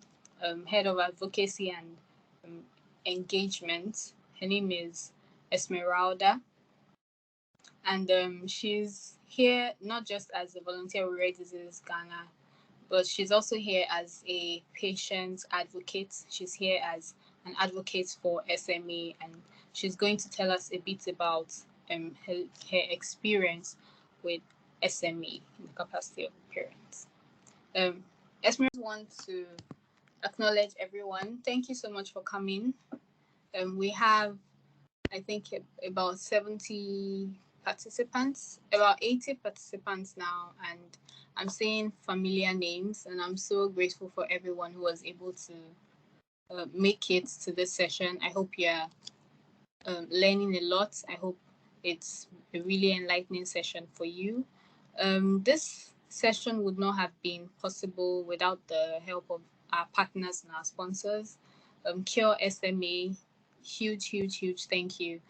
A: head of advocacy and engagement. Her name is Esmeralda, and she's here not just as a volunteer with Rare Disease Ghana, but she's also here as a patient advocate. She's here as an advocate for SMA, and she's going to tell us a bit about her experience with SMA in the capacity of parents. Esmeralda wants to acknowledge everyone. Thank you so much for coming. We have, I think, about 70 participants, about 80 participants now, and I'm seeing familiar names, and I'm so grateful for everyone who was able to make it to this session. I hope you're learning a lot. I hope it's a really enlightening session for you. This session would not have been possible without the help of our partners and our sponsors. Cure SMA, huge thank you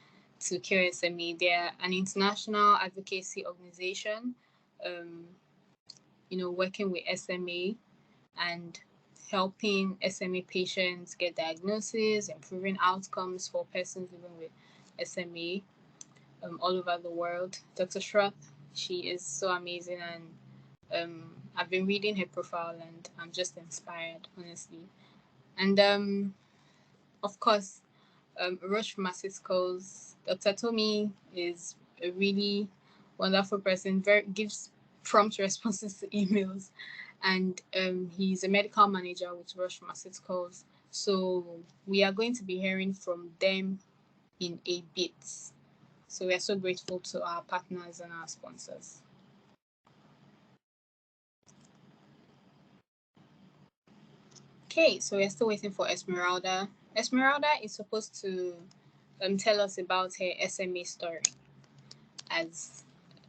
A: to Cure SMA. They're an international advocacy organization, working with SMA and helping SMA patients get diagnosis, improving outcomes for persons living with SMA all over the world. Dr. Shroth, she is so amazing, and I've been reading her profile and I'm just inspired, honestly. And of course, Roche Pharmaceuticals, Dr. Tomi is a really wonderful person, gives prompt responses to emails, and he's a medical manager with Roche Pharmaceuticals. So we are going to be hearing from them in a bit. So we are so grateful to our partners and our sponsors. Okay, so we're still waiting for Esmeralda. Esmeralda is supposed to tell us about her SMA story as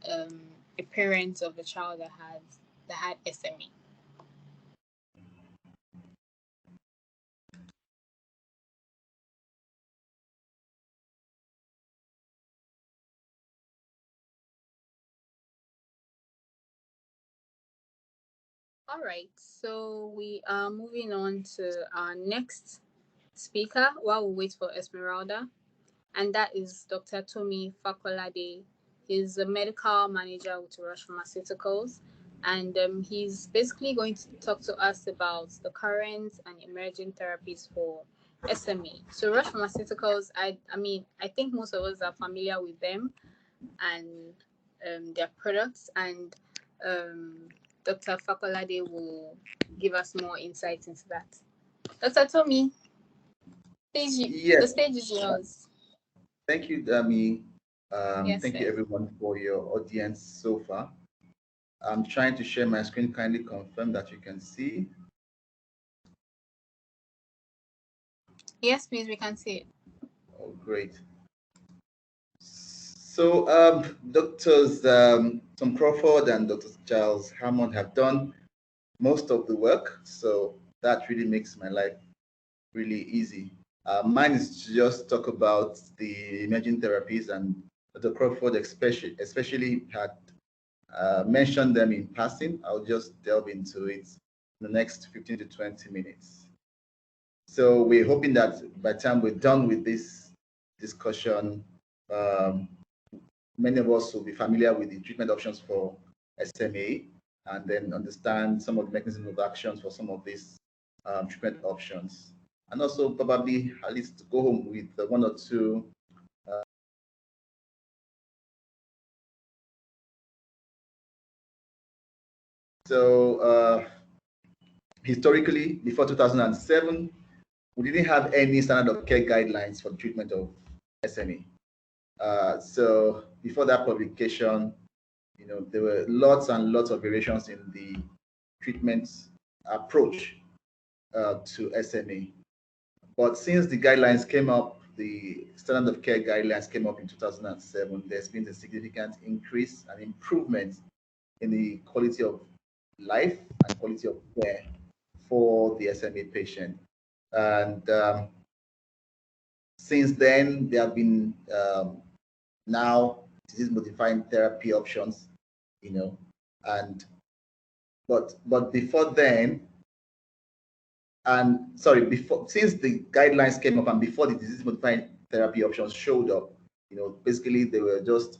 A: a parent of a child that had SMA. All right, so we are moving on to our next speaker while we wait for Esmeralda, and that is Dr. Tomi Fakolade. He's a medical manager with Roche Pharmaceuticals, and he's basically going to talk to us about the current and emerging therapies for SMA. So Roche Pharmaceuticals, I think most of us are familiar with them and their products, and Dr. Fakolade will give us more insight into that. Dr. Tomi, please,
E: yes.
A: The stage is yours.
E: Thank you, Dami.
A: Yes,
E: thank
A: sir.
E: you, everyone, for your audience so far. I'm trying to share my screen. Kindly confirm that you can see.
A: Yes, please, we can see it.
E: Oh, great. So, Doctors Tom Crawford and Dr. Charles Hammond have done most of the work, so that really makes my life really easy. Mine is to just talk about the emerging therapies, and Dr. Crawford especially had mentioned them in passing. I'll just delve into it in the next 15 to 20 minutes. So we're hoping that by the time we're done with this discussion, many of us will be familiar with the treatment options for SMA and then understand some of the mechanisms of actions for some of these treatment options. And also probably at least go home with one or two historically, before 2007, we didn't have any standard of care guidelines for the treatment of SMA. So before that publication, there were lots and lots of variations in the treatment approach to SMA. But since the guidelines came up, the standard of care guidelines came up in 2007, there's been a significant increase and improvement in the quality of life and quality of care for the SMA patient. And since then, there have been now disease-modifying therapy options, but before then, since the guidelines came up and before the disease-modifying therapy options showed up, basically they were just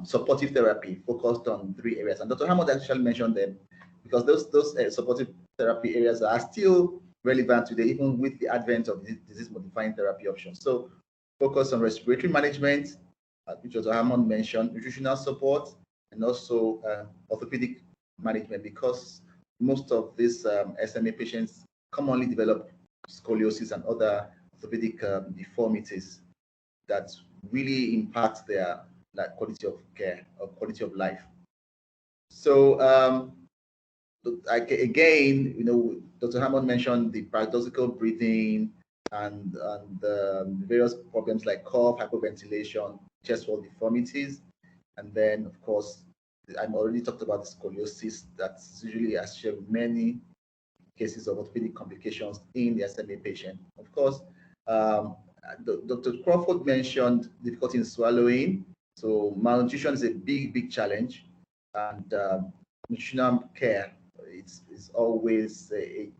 E: supportive therapy focused on 3 areas. And Dr. Hammond actually mentioned them because those supportive therapy areas are still relevant today, even with the advent of disease-modifying therapy options. So focus on respiratory management, which Dr. Hammond mentioned, nutritional support, and also orthopedic management, because most of these SMA patients commonly develop scoliosis and other orthopedic deformities that really impact their quality of care or quality of life. So again, Dr. Hammond mentioned the paradoxical breathing and the various problems like cough, hyperventilation, chest wall deformities, and then of course I've already talked about the scoliosis that's usually associated with many cases of orthopedic complications in the SMA patient. Of course, Dr. Crawford mentioned difficulty in swallowing. So malnutrition is a big challenge, and nutritional care is always a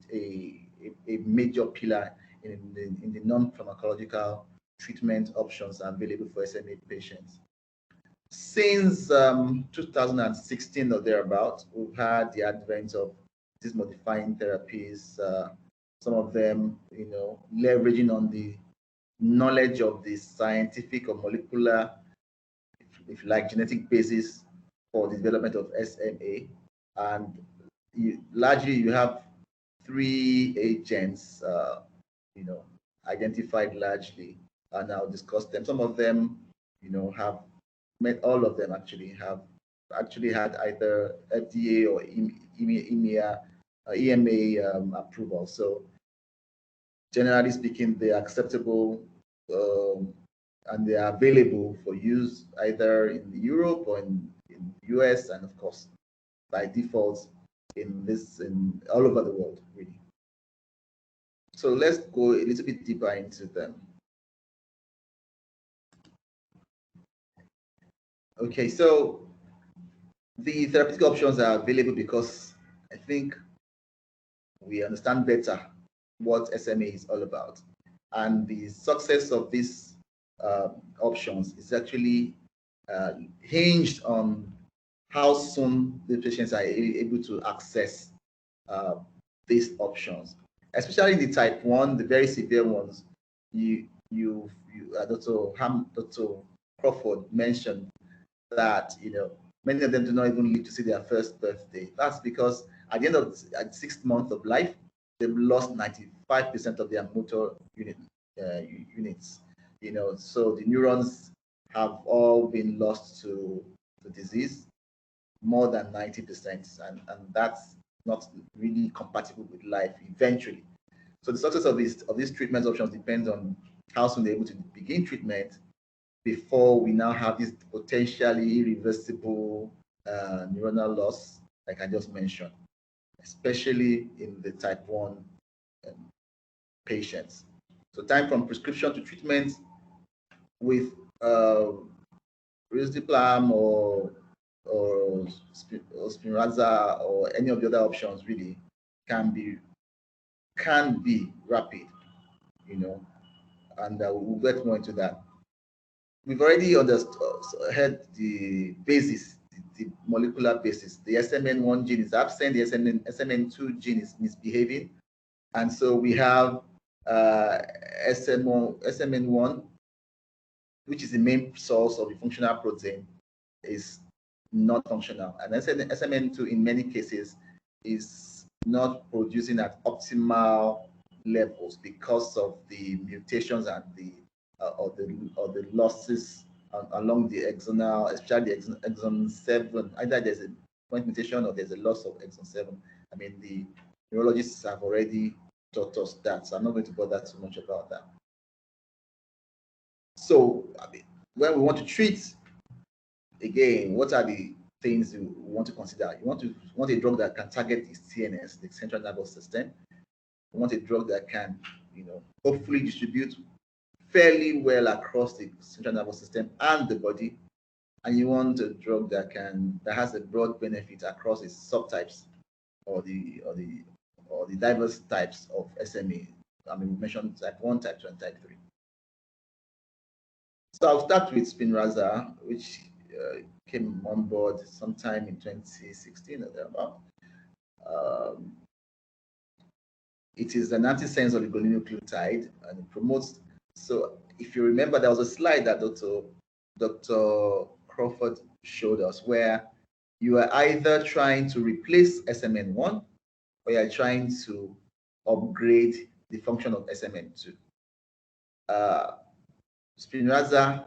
E: major pillar in the non-pharmacological treatment options available for SMA patients. Since 2016 or thereabout, we've had the advent of disease-modifying therapies. Some of them, leveraging on the knowledge of the scientific or molecular, if you like, genetic basis for the development of SMA. And largely, you have 3 agents, identified largely, and I'll discuss them. Some of them, have met, all of them actually have had either FDA or EMA approval. So generally speaking, they are acceptable and they are available for use either in Europe or in the US, and of course by default in all over the world, really. So let's go a little bit deeper into them. Okay, so the therapeutic options are available because I think we understand better what SMA is all about. And the success of these options is actually hinged on how soon the patients are able to access these options, especially the type 1, the very severe ones. Dr. Crawford mentioned that many of them do not even live to see their first birthday. That's because at the end of the 6th month of life, they've lost 95% of their motor units. So the neurons have all been lost to the disease, more than 90%, and that's not really compatible with life eventually. So the success of these treatment options depends on how soon they're able to begin treatment before we now have this potentially irreversible neuronal loss, like I just mentioned, especially in the type 1 patients. So time from prescription to treatment with risdiplam or Spinraza or any of the other options really can be rapid, and we'll get more into that. We've already heard the basis, the molecular basis. The SMN1 gene is absent, the SMN2 gene is misbehaving, and so we have SMN1, which is the main source of the functional protein, is not functional, and SMN2 in many cases is not producing at optimal levels because of the mutations and the losses along the axonal, especially the exon 7. Either there's a point mutation or there's a loss of exon 7. I mean, the neurologists have already taught us that, so I'm not going to bother too much about that. So, when we want to treat, again, what are the things you want to consider? You want a drug that can target the CNS, the central nervous system. You want a drug that can, hopefully distribute fairly well across the central nervous system and the body, and you want a drug that has a broad benefit across its subtypes or the diverse types of SMA. I mean, we mentioned type 1, type 2, and type 3. So I'll start with Spinraza, which came on board sometime in 2016 or thereabout. It is an antisense oligonucleotide, and it promotes. So if you remember, there was a slide that Dr. Crawford showed us where you are either trying to replace SMN1 or you are trying to upgrade the function of SMN2. Spinraza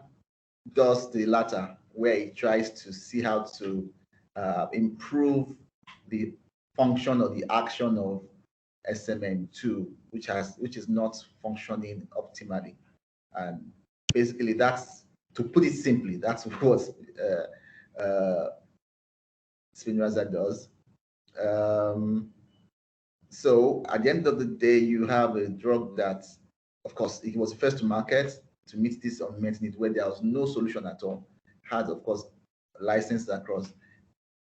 E: does the latter, where it tries to see how to improve the function or the action of SMN2, which is not functioning optimally. And basically, that's, to put it simply, that's what Spinraza does. So at the end of the day, you have a drug that, of course, it was first to market to meet this unmet need where there was no solution at all. Had, of course, licensed across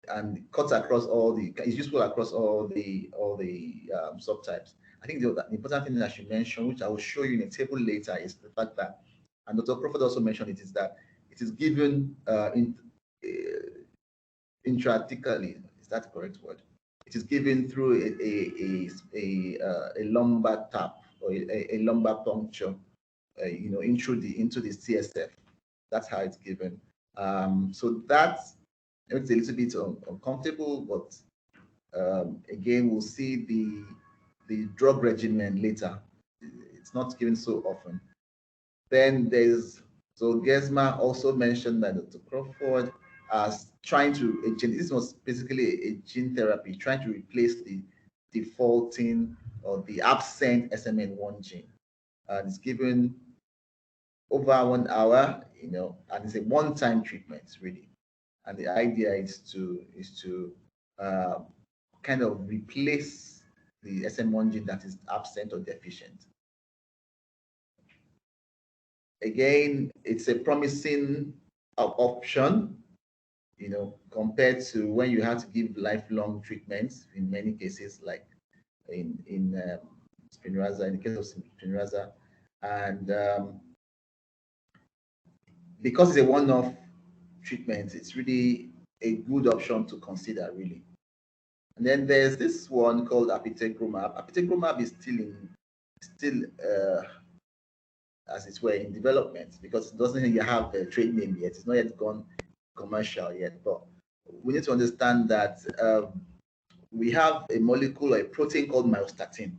E: and cuts across all the, is useful across all the subtypes. I think the important thing that she mentioned, which I will show you in a table later, is the fact that, and Dr. Crawford also mentioned it, is that it is given intrathecally. Is that the correct word? It is given through a lumbar tap or a lumbar puncture, into the CSF. That's how it's given. So that's, it's a little bit uncomfortable, but again, we'll see the drug regimen later. It's not given so often. Then there's, so Gesma also mentioned that Dr. Crawford as trying to, this was basically a gene therapy, trying to replace the defaulting or the absent SMN1 gene. And it's given over 1 hour, and it's a one-time treatment, really. And the idea is to kind of replace the SM1 gene that is absent or deficient. Again, it's a promising option, compared to when you have to give lifelong treatments in many cases, like in Spinraza, in the case of Spinraza. And because it's a one-off treatment, it's really a good option to consider, really. And then there's this one called apitegromab. Apitegromab is still as it were in development, because it doesn't have a trade name yet. It's not yet gone commercial yet. But we need to understand that we have a molecule or a protein called myostatin,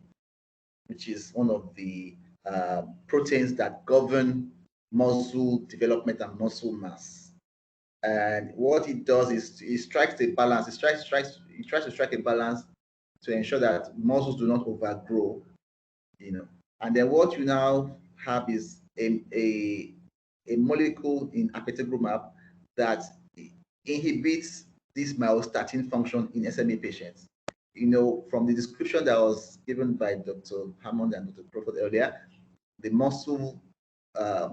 E: which is one of the proteins that govern muscle development and muscle mass. And what it does is it strikes a balance. It tries to strike a balance to ensure that muscles do not overgrow, And then what you now have is a molecule in apitegromab that inhibits this myostatin function in SMA patients. From the description that was given by Dr. Hammond and Dr. Crawford earlier, the muscle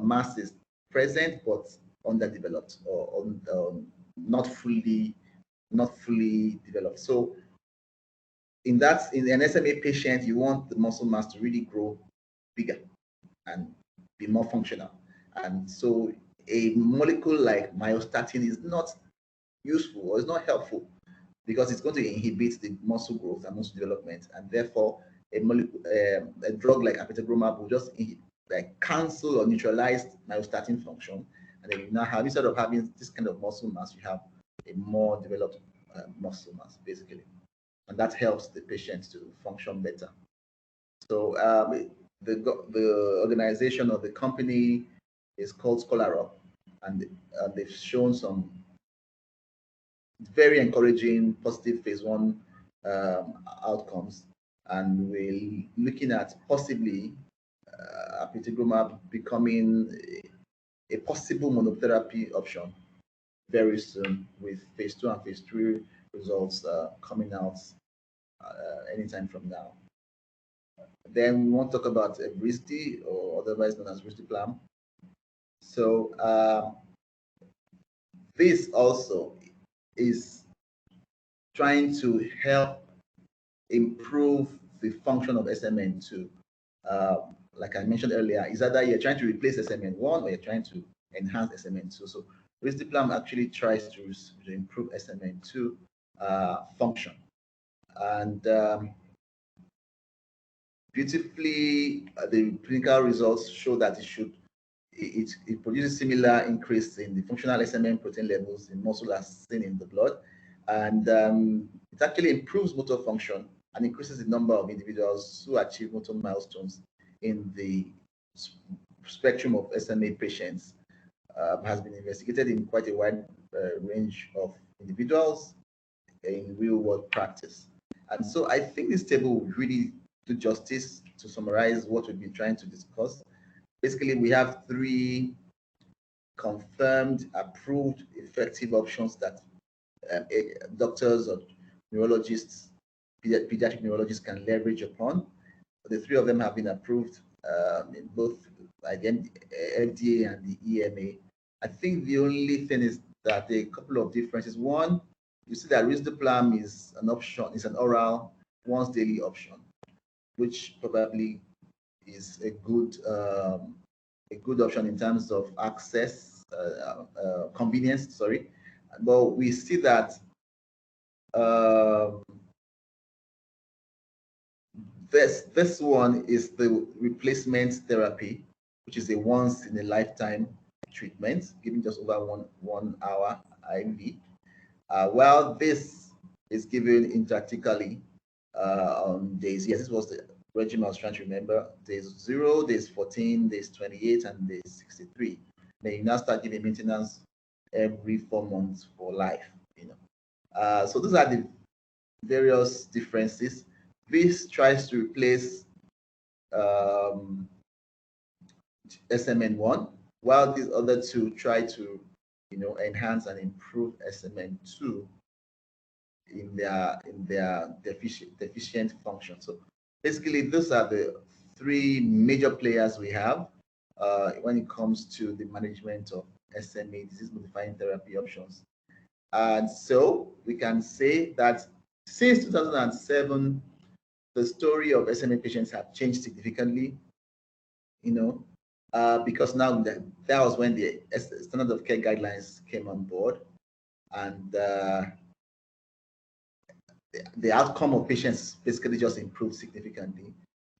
E: mass is present but underdeveloped or not fully developed. So in an SMA patient, you want the muscle mass to really grow bigger and be more functional. And so a molecule like myostatin is not useful or is not helpful because it's going to inhibit the muscle growth and muscle development, and therefore a drug like apitegromab will just cancel or neutralize myostatin function, and then you now have, instead of having this kind of muscle mass, you have a more developed muscle mass, basically, and that helps the patient to function better. So the organization or the company is called Scholar Rock, and they've shown some very encouraging positive phase 1 outcomes, and we're looking at possibly apitegromab becoming a possible monotherapy option very soon, with phase 2 and phase 3 results coming out anytime from now. Then we want to talk about Evrysdi, or otherwise known as risdiplam. So this also is trying to help improve the function of SMN2. Like I mentioned earlier, is either you're trying to replace SMN1 or you're trying to enhance SMN2. So risdiplam actually tries to improve SMN2 function. And beautifully, the clinical results show that it produces similar increase in the functional SMN protein levels in muscle as seen in the blood. And it actually improves motor function and increases the number of individuals who achieve motor milestones in the spectrum of SMA patients. Has been investigated in quite a wide range of individuals in real-world practice. And so I think this table would really do justice to summarize what we've been trying to discuss. Basically, we have 3 confirmed, approved, effective options that doctors or neurologists pediatric neurologists can leverage upon. The three of them have been approved in both by the FDA and the EMA. I think the only thing is that a couple of differences. One, you see that risdiplam is an option, is an oral once daily option, which probably is a good option in terms of access, convenience. Sorry, but we see that this one is the replacement therapy, which is a once in a lifetime treatment, given just over one hour IV. While this is given intractically on days, yes, this was the regimen I was trying to remember, days 0, days 14, days 28, and days 63. Then you now start giving maintenance every 4 months for life, you know. So those are the various differences. This tries to replace SMN1, while these other two try to, you know, enhance and improve SMN2 in their deficient function. So basically, those are the three major players we have when it comes to the management of SMA, disease-modifying therapy options. And so we can say that since 2007, the story of SMA patients have changed significantly, you know, because now that was when the standard of care guidelines came on board, and the outcome of patients basically just improved significantly.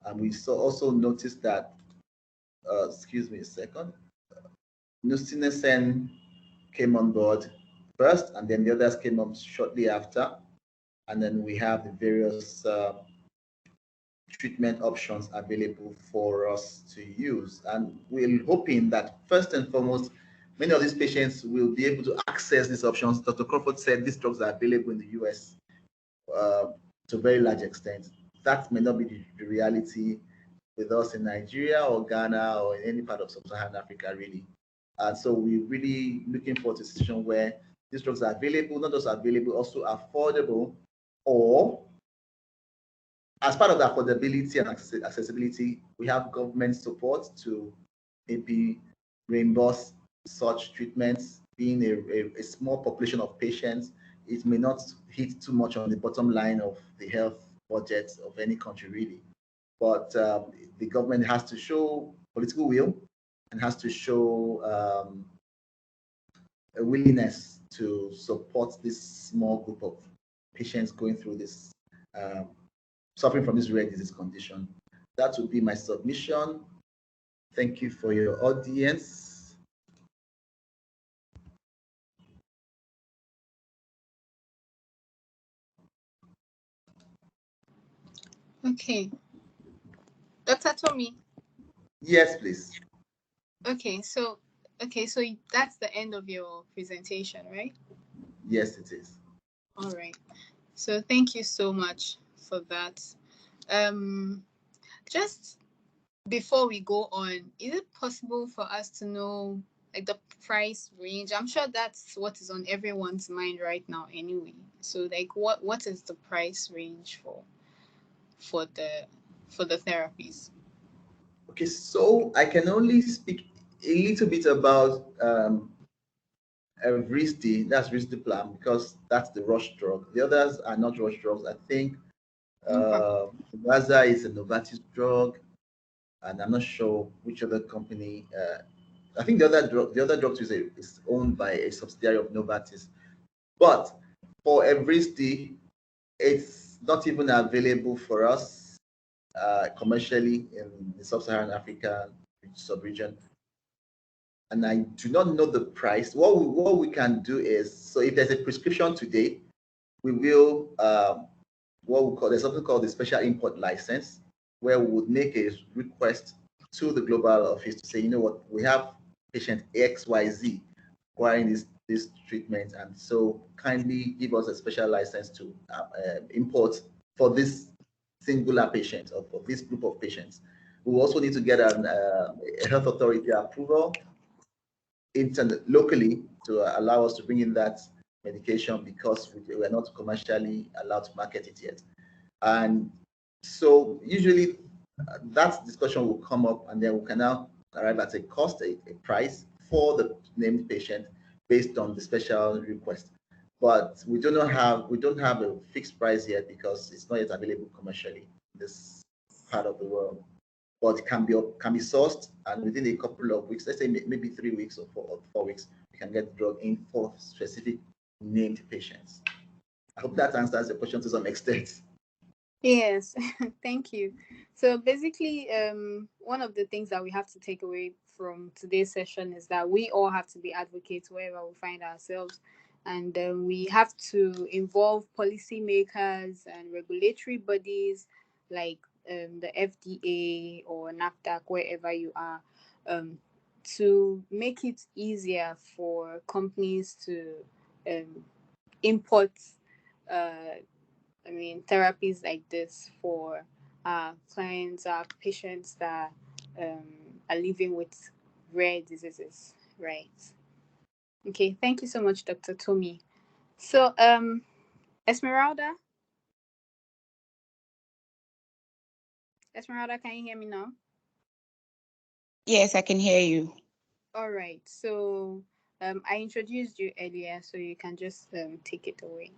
E: And we also noticed that, excuse me a second, NUSINERSEN came on board first, and then the others came up shortly after. And then we have the various treatment options available for us to use. And we're hoping that first and foremost, many of these patients will be able to access these options. Dr. Crawford said these drugs are available in the US to a very large extent. That may not be the reality with us in Nigeria or Ghana or in any part of sub-Saharan Africa, really. And so we're really looking forward to a situation where these drugs are available, not just available, also affordable, or as part of the affordability and accessibility, we have government support to maybe reimburse such treatments. Being a small population of patients, it may not hit too much on the bottom line of the health budget of any country, really. But the government has to show political will and has to show a willingness to support this small group of patients going through this, suffering from this rare disease condition. That would be my submission. Thank you for your audience.
A: Okay. Dr. Tomi.
E: Yes, please.
A: Okay, so that's the end of your presentation, right?
E: Yes, it is.
A: All right. So thank you so much for that. Just before we go on, is it possible for us to know like the price range? I'm sure that's what is on everyone's mind right now anyway. So like what is the price range for the therapies?
E: Okay, so I can only speak a little bit about Evrysdi, that's risdiplam, because that's the Roche drug. The others are not Roche drugs. I think Raza is a Novartis drug, and I'm not sure which other company. I think the other drug is owned by a subsidiary of Novartis. But for Evrysdi, it's not even available for us commercially in the sub-Saharan Africa sub-region. And I do not know the price. What we can do is, so if there's a prescription today, we will, there's something called the special import license, where we would make a request to the global office to say, you know what, we have patient XYZ requiring this treatment, and so kindly give us a special license to import for this singular patient or for this group of patients. We also need to get a health authority approval locally to allow us to bring in that medication, because we are not commercially allowed to market it yet. And so usually that discussion will come up, and then we can now arrive at a cost, a price for the named patient based on the special request. But we don't have a fixed price yet because it's not yet available commercially in this part of the world. But it can be sourced, and within a couple of weeks, let's say maybe 3 weeks or 4 weeks, we can get the drug in for specific named patients. I hope that answers the question to some extent.
A: Yes, thank you. So basically, one of the things that we have to take away from today's session is that we all have to be advocates wherever we find ourselves, and we have to involve policymakers and regulatory bodies like the FDA or NAFDAC, wherever you are, to make it easier for companies to import therapies like this for our clients, our patients that are living with rare diseases, right? Okay, thank you so much, Dr. Tomi. So, Esmeralda? Esmeralda, can you hear me now?
F: Yes, I can hear you.
A: All right, so I introduced you earlier, so you can just take it away.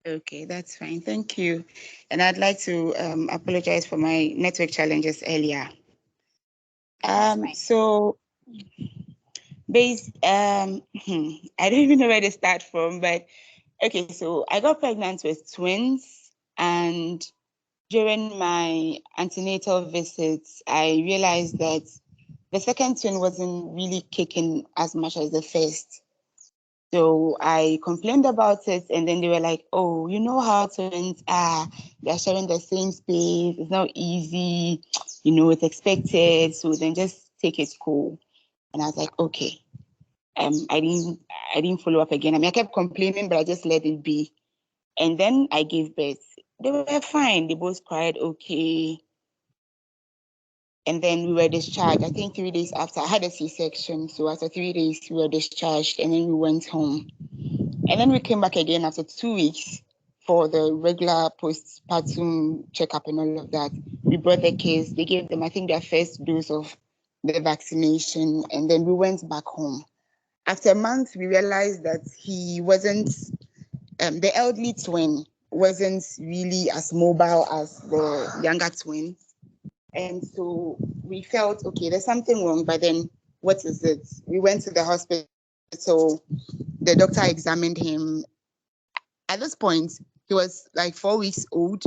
F: Okay, that's fine. Thank you. And I'd like to apologize for my network challenges earlier. So I don't even know where to start from, but okay, so I got pregnant with twins, and during my antenatal visits, I realized that the second twin wasn't really kicking as much as the first. So I complained about it, and then they were like, oh, you know how twins are, they're sharing the same space, it's not easy, it's expected, so then just take it cool. And I was like, okay. I didn't follow up again. I kept complaining, but I just let it be. And then I gave birth. They were fine. They both cried okay. And then we were discharged. I think 3 days after. I had a C-section. So after 3 days, we were discharged, and then we went home. And then we came back again after 2 weeks for the regular postpartum checkup and all of that. We brought the kids. They gave them, I think, their first dose of the vaccination. And then we went back home. After a month, we realized that he wasn't, the elderly twin wasn't really as mobile as the younger twin. And so we felt, okay, there's something wrong, but then what is it? We went to the hospital, the doctor examined him. At this point, he was like 4 weeks old.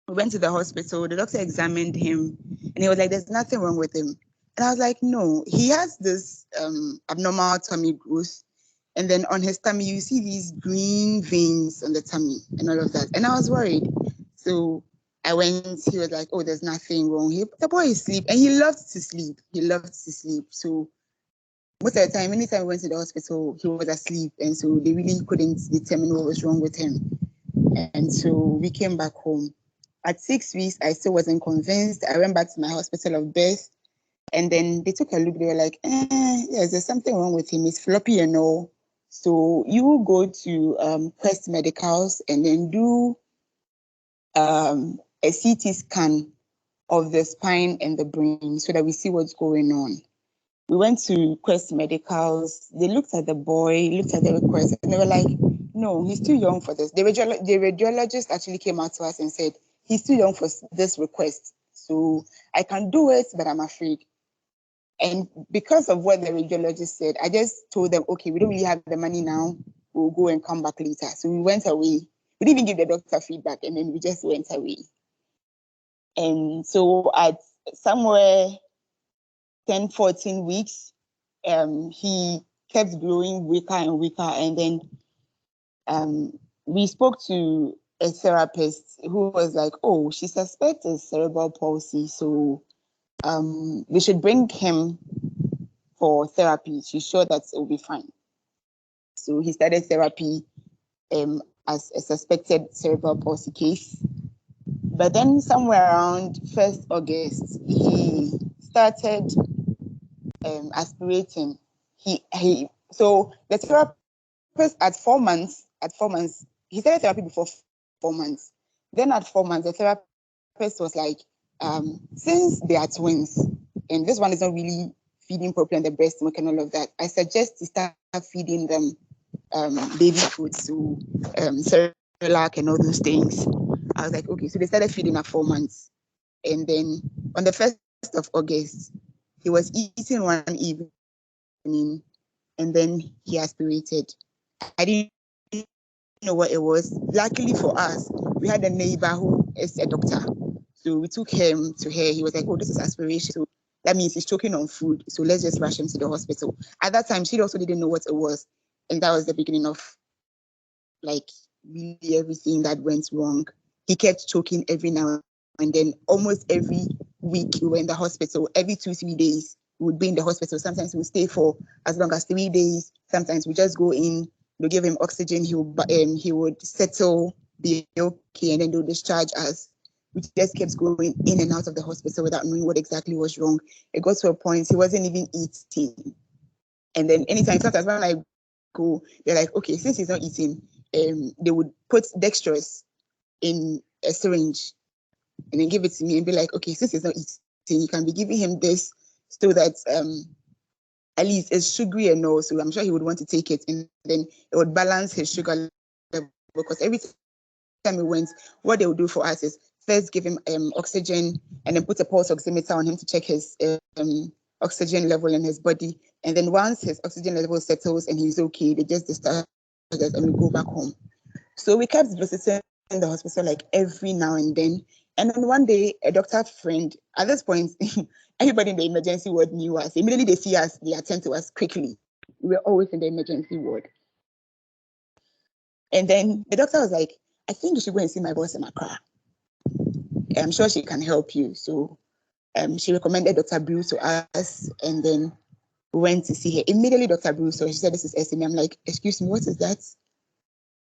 F: We went to the hospital, the doctor examined him, and he was like, there's nothing wrong with him. And I was like, no, he has this abnormal tummy growth. And then on his tummy, you see these green veins on the tummy and all of that. And I was worried. So I went, he was like, oh, there's nothing wrong. The boy is asleep, and he loved to sleep. So most of the time, anytime we went to the hospital, he was asleep. And so they really couldn't determine what was wrong with him. And so we came back home. At 6 weeks, I still wasn't convinced. I went back to my hospital of birth, and then they took a look. They were like, yes, there's something wrong with him. He's floppy and all. So you will go to Quest Medicals and then do a CT scan of the spine and the brain so that we see what's going on. We went to Quest Medicals. They looked at the boy, looked at the request, and they were like, no, he's too young for this. The radiologist actually came out to us and said, he's too young for this request. So I can do it, but I'm afraid. And because of what the radiologist said, I just told them, okay, we don't really have the money now. We'll go and come back later. So we went away. We didn't even give the doctor feedback, and then we just went away. And so at somewhere 10, 14 weeks, he kept growing weaker and weaker. And then we spoke to a therapist who was like, oh, she suspects a cerebral palsy. So we should bring him for therapy. She's sure that it will be fine. So he started therapy as a suspected cerebral palsy case. But then somewhere around 1st August, he started aspirating. So the therapist at 4 months, he started therapy before 4 months. Then at 4 months, the therapist was like, since they are twins, and this one is not really feeding properly on the breast milk and all of that, I suggest to start feeding them baby food, so Cerelac and all those things. I was like, okay, so they started feeding at 4 months. And then on the 1st of August, he was eating one evening, and then he aspirated. I didn't know what it was. Luckily for us, we had a neighbor who is a doctor. So we took him to her. He was like, oh, this is aspiration. So that means he's choking on food. So let's just rush him to the hospital. At that time, she also didn't know what it was. And that was the beginning of like really everything that went wrong. He kept choking every now and then. Almost every week we were in the hospital. Every 2-3 days we would be in the hospital. Sometimes we would stay for as long as 3 days. Sometimes we just go in, they'll give him oxygen, he would settle, be okay, and then they'll discharge us. We just kept going in and out of the hospital without knowing what exactly was wrong. It got to a point he wasn't even eating. And then anytime, sometimes when I go, they're like, okay, since he's not eating, they would put dextrose in a syringe and then give it to me and be like, okay, since he's not eating, you can be giving him this so that at least it's sugary and all, so I'm sure he would want to take it, and then it would balance his sugar level, because every time we went, what they would do for us is first give him oxygen and then put a pulse oximeter on him to check his oxygen level in his body, and then once his oxygen level settles and he's okay, they just discharge us and we go back home. So we kept visiting in the hospital like every now and then. And then one day, a doctor friend, at this point, everybody in the emergency ward knew us. Immediately they see us, they attend to us quickly. We were always in the emergency ward. And then the doctor was like, I think you should go and see my boss in Accra. I'm sure she can help you. So she recommended Dr. Bruce to us, and then we went to see her. Immediately, Dr. Bruce, so she said, this is SME. I'm like, excuse me, what is that?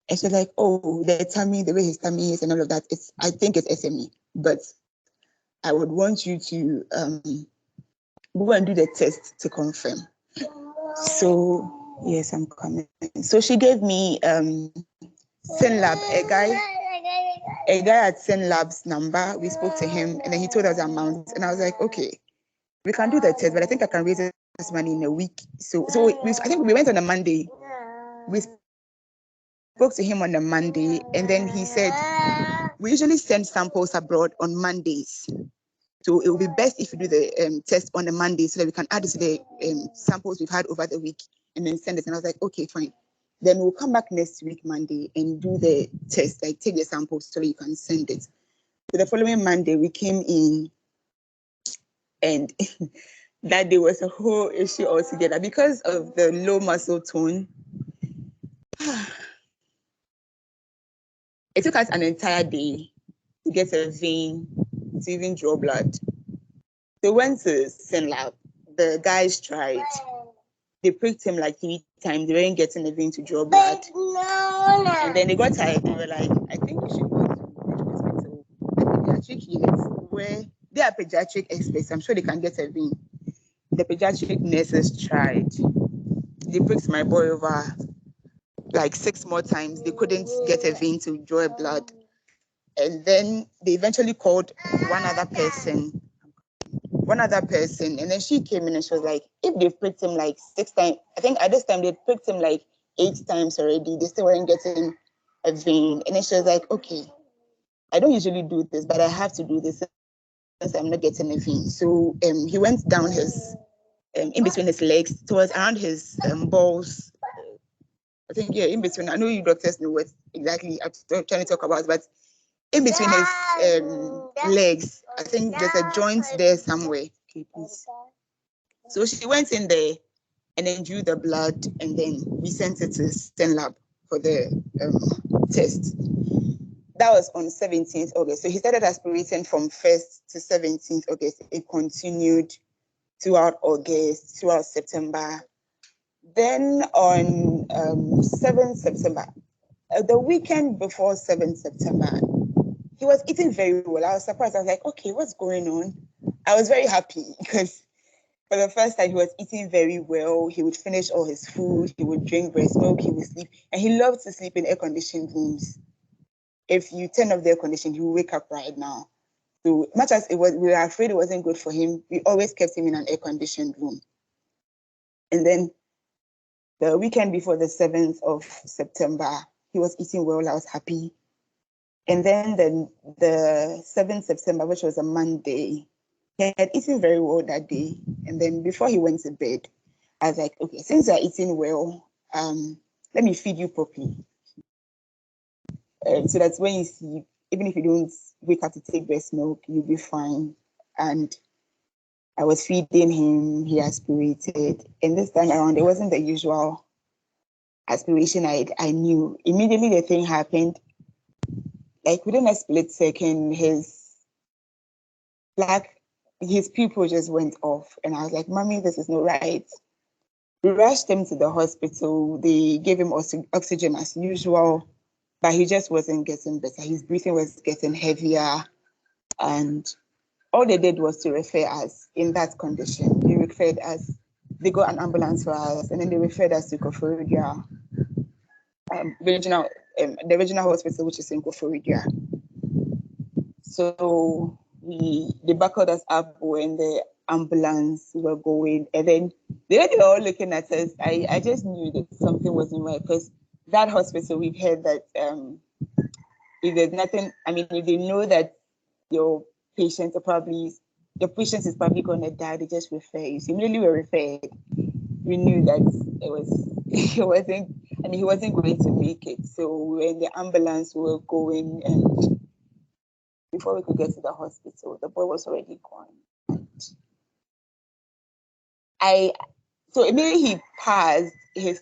F: And she's like, oh, the tummy, the way his tummy is and all of that, I think it's SME, but I would want you to go and do the test to confirm. So, yes, I'm coming. So she gave me SynLab, a guy at SynLab's number. We spoke to him and then he told us the amount. And I was like, okay, we can do the test, but I think I can raise this money in a week. So I think we went on a Monday. We spoke to him on a Monday, and then he said, we usually send samples abroad on Mondays. So it will be best if you do the test on a Monday so that we can add it to the samples we've had over the week and then send it. And I was like, okay, fine. Then we'll come back next week, Monday, and do the test, like take the samples so you can send it. So the following Monday, we came in, and that day was a whole issue altogether because of the low muscle tone. It took us an entire day to get a vein to even draw blood. They went to SynLab. The guys tried. They pricked him like 3 times. They weren't getting a vein to draw blood. And then they got tired. They were like, I think we should go to the hospital, the pediatric unit, where they are pediatric experts. I'm sure they can get a vein. The pediatric nurses tried. They pricked my boy over like 6 more times. They couldn't get a vein to draw blood. And then they eventually called one other person, and then she came in and she was like, if they've pricked him like 6 times, I think at this time they pricked him like 8 times already, they still weren't getting a vein. And then she was like, okay, I don't usually do this, but I have to do this since I'm not getting a vein. So he went down his, in between his legs, towards around his balls. I think, yeah, in between. I know you doctors know what exactly I'm trying to talk about, but in between his legs, I think there's a joint there somewhere. Okay, please. So she went in there and then drew the blood, and then we sent it to SynLab for the test. That was on 17th August. So he started aspirating from 1st to 17th August. It continued throughout August, throughout September. Then on 7th September, the weekend before 7th September, he was eating very well. I was surprised. I was like, okay, what's going on? I was very happy because for the first time, he was eating very well. He would finish all his food. He would drink breast milk. He would sleep. And he loved to sleep in air-conditioned rooms. if you turn off the air conditioning, he will wake up right now. So much as we were afraid it wasn't good for him, we always kept him in an air-conditioned room. And then the weekend before the 7th of September, he was eating well. I was happy. And then the 7th September, which was a Monday, he had eaten very well that day. And then before he went to bed, I was like, okay, since you're eating well, let me feed you properly. So that's when you see, even if you don't wake up to take breast milk, you'll be fine. And I was feeding him, he aspirated. And this time around, it wasn't the usual aspiration I knew. Immediately the thing happened, like within a split second, his pupil just went off. And I was like, Mommy, this is not right. We rushed him to the hospital. They gave him oxygen as usual, but he just wasn't getting better. His breathing was getting heavier. And all they did was to refer us in that condition. They referred us, they got an ambulance for us, and then they referred us to Komfo, the regional hospital, which is in Komfo. So they buckled us up when the ambulance were going, and then they were all looking at us. I just knew that something wasn't right, because that hospital, we've heard that if there's nothing, if they know that your patient is probably going to die, they just refer you. So immediately we were referred. We knew that he wasn't going to make it. So we were in the ambulance, we were going, and before we could get to the hospital, the boy was already gone. So immediately he passed, his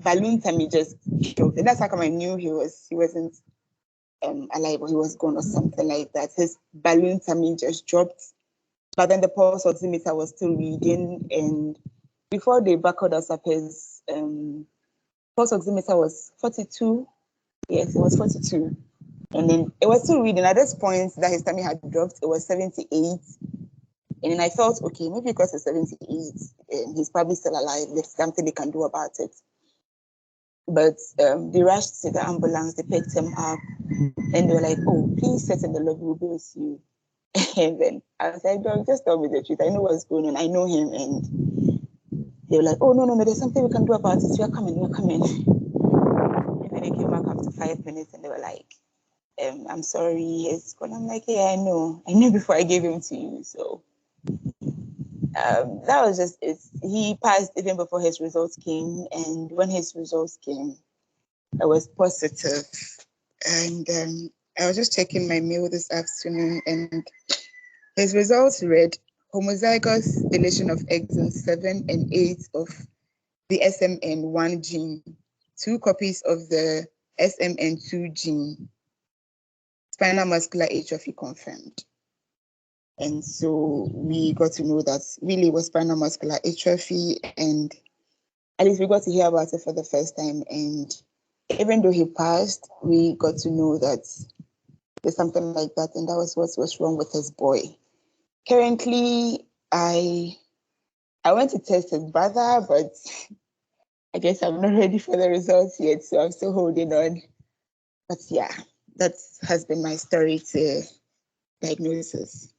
F: balloon tummy just choked. And that's how come I knew he wasn't alive, or he was gone or something like that. His balloon tummy just dropped, but then the pulse oximeter was still reading, and before they buckled us up, his pulse oximeter was 42. Yes, it was 42, and then it was still reading. At this point that his tummy had dropped, it was 78, and then I felt, okay, maybe because it's 78, he's probably still alive. There's something they can do about it. But they rushed to the ambulance, they picked him up, and they were like, oh, please sit in the lobby, we'll be with you. And then I was like, Dog, just tell me the truth. I know what's going on. I know him. And they were like, oh, no, there's something we can do about it. We're coming. And then they came back after 5 minutes, and they were like, I'm sorry, he's gone. I'm like, yeah, I know before I gave him to you. So that was just it. He passed even before his results came, and when his results came, I was positive. And I was just checking my mail this afternoon, and his results read homozygous deletion of exons 7 and 8 of the SMN1 gene, 2 copies of the SMN2 gene, spinal muscular atrophy confirmed. And so we got to know that really it was spinal muscular atrophy, and at least we got to hear about it for the first time. And even though he passed, we got to know that there's something like that, and that was what was wrong with his boy. Currently, I went to test his brother, but I guess I'm not ready for the results yet, so I'm still holding on. But yeah, that has been my story to diagnosis.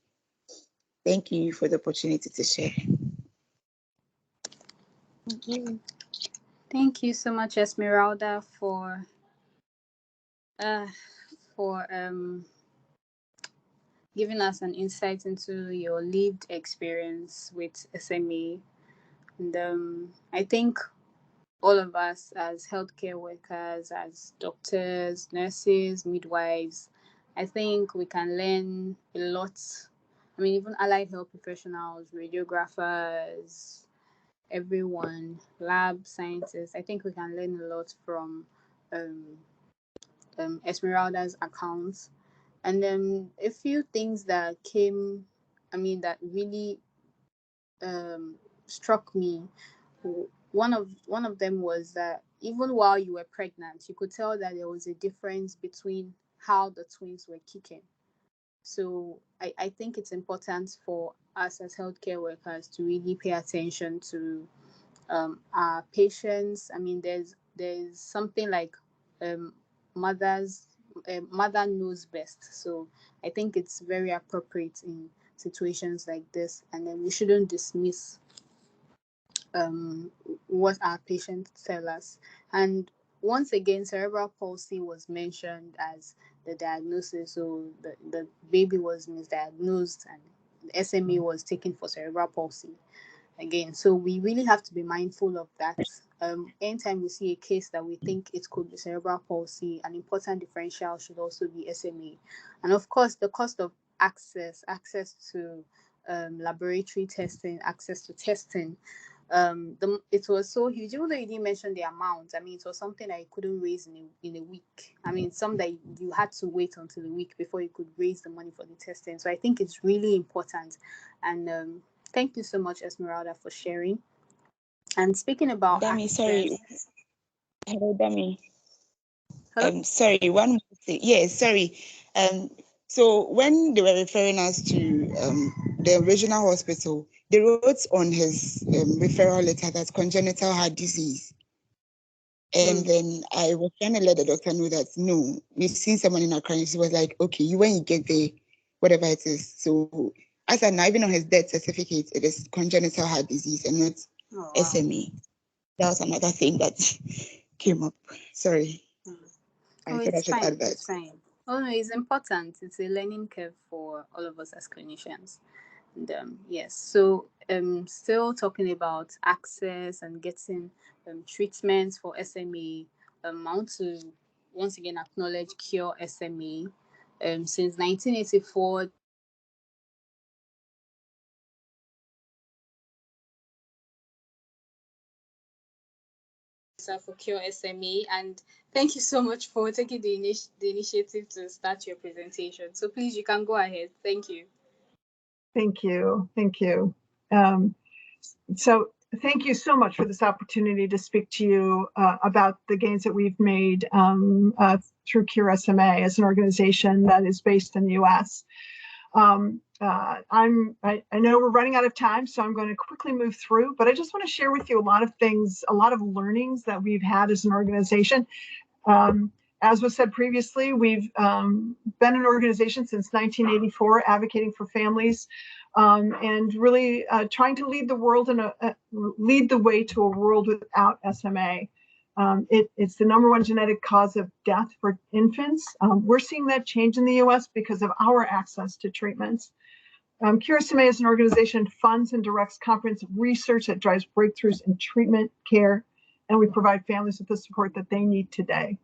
F: Thank you for the opportunity to share.
A: Thank you. Thank you so much, Esmeralda, for giving us an insight into your lived experience with SMA. And I think all of us as healthcare workers, as doctors, nurses, midwives, I think we can learn a lot. Even allied health professionals, radiographers, everyone, lab scientists, I think we can learn a lot from Esmeralda's accounts. And then a few things that came, that really struck me. One of them was that even while you were pregnant, you could tell that there was a difference between how the twins were kicking. So I think it's important for us as healthcare workers to really pay attention to our patients. There's something like mother knows best. So I think it's very appropriate in situations like this, and then we shouldn't dismiss what our patients tell us. And once again, cerebral palsy was mentioned as the diagnosis. So the baby was misdiagnosed and the SMA was taken for cerebral palsy again. So we really have to be mindful of that. Anytime we see a case that we think it could be cerebral palsy, an important differential should also be SMA. And of course, the cost of access to laboratory testing, access to testing. It was so huge, even though you didn't mention the amount. I mean, it was something that you couldn't raise in a week. I mean, some that you had to wait until a week before you could raise the money for the testing. So I think it's really important. And thank you so much, Esmeralda, for sharing. And speaking about
F: Dami,
A: access,
F: sorry. Hello, Dami.
A: Hello?
F: Sorry, one more thing. Yes, sorry. So when they were referring us to the regional hospital, they wrote on his referral letter that congenital heart disease. And then I was trying to let the doctor know that, no, we've seen someone in Accra. She was like, okay, when you get there, whatever it is. So as I now, even on his death certificate, it is congenital heart disease and not SMA. That was another thing that came up. Sorry. I thought I should add that.
A: It's fine. Oh, no, it's important. It's a learning curve for all of us as clinicians. And yes, so still talking about access and getting treatments for SMA. I want to once again acknowledge Cure SMA. Since 1984, for Cure SMA, and thank you so much for taking the initiative to start your presentation. So please, you can go ahead. Thank you.
C: Thank you. Thank you. So thank you so much for this opportunity to speak to you about the gains that we've made through Cure SMA as an organization that is based in the U.S. I know we're running out of time, so I'm going to quickly move through, but I just want to share with you a lot of things, a lot of learnings that we've had as an organization. As was said previously, we've been an organization since 1984 advocating for families and really trying to lead the world and lead the way to a world without SMA. It's the #1 genetic cause of death for infants. We're seeing that change in the U.S. because of our access to treatments. Cure SMA as an organization funds and directs comprehensive research that drives breakthroughs in treatment, care, and we provide families with the support that they need today.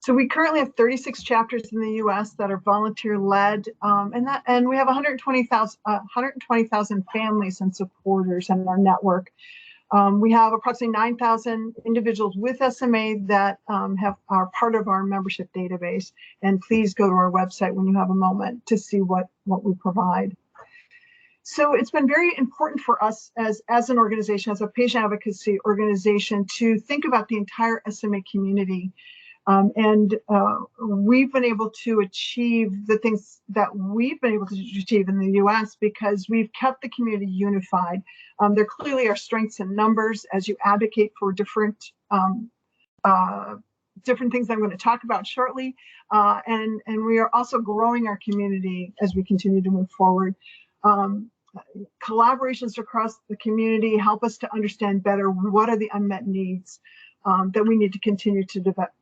C: So we currently have 36 chapters in the U.S. that are volunteer-led, and we have 120,000 families and supporters in our network. We have approximately 9,000 individuals with SMA that are part of our membership database. And please go to our website when you have a moment to see what we provide. So it's been very important for us as an organization, as a patient advocacy organization, to think about the entire SMA community. We've been able to achieve the things that we've been able to achieve in the U.S. because we've kept the community unified. There clearly are strengths in numbers as you advocate for different things I'm going to talk about shortly. And we are also growing our community as we continue to move forward. Collaborations across the community help us to understand better what are the unmet needs that we need to continue to develop,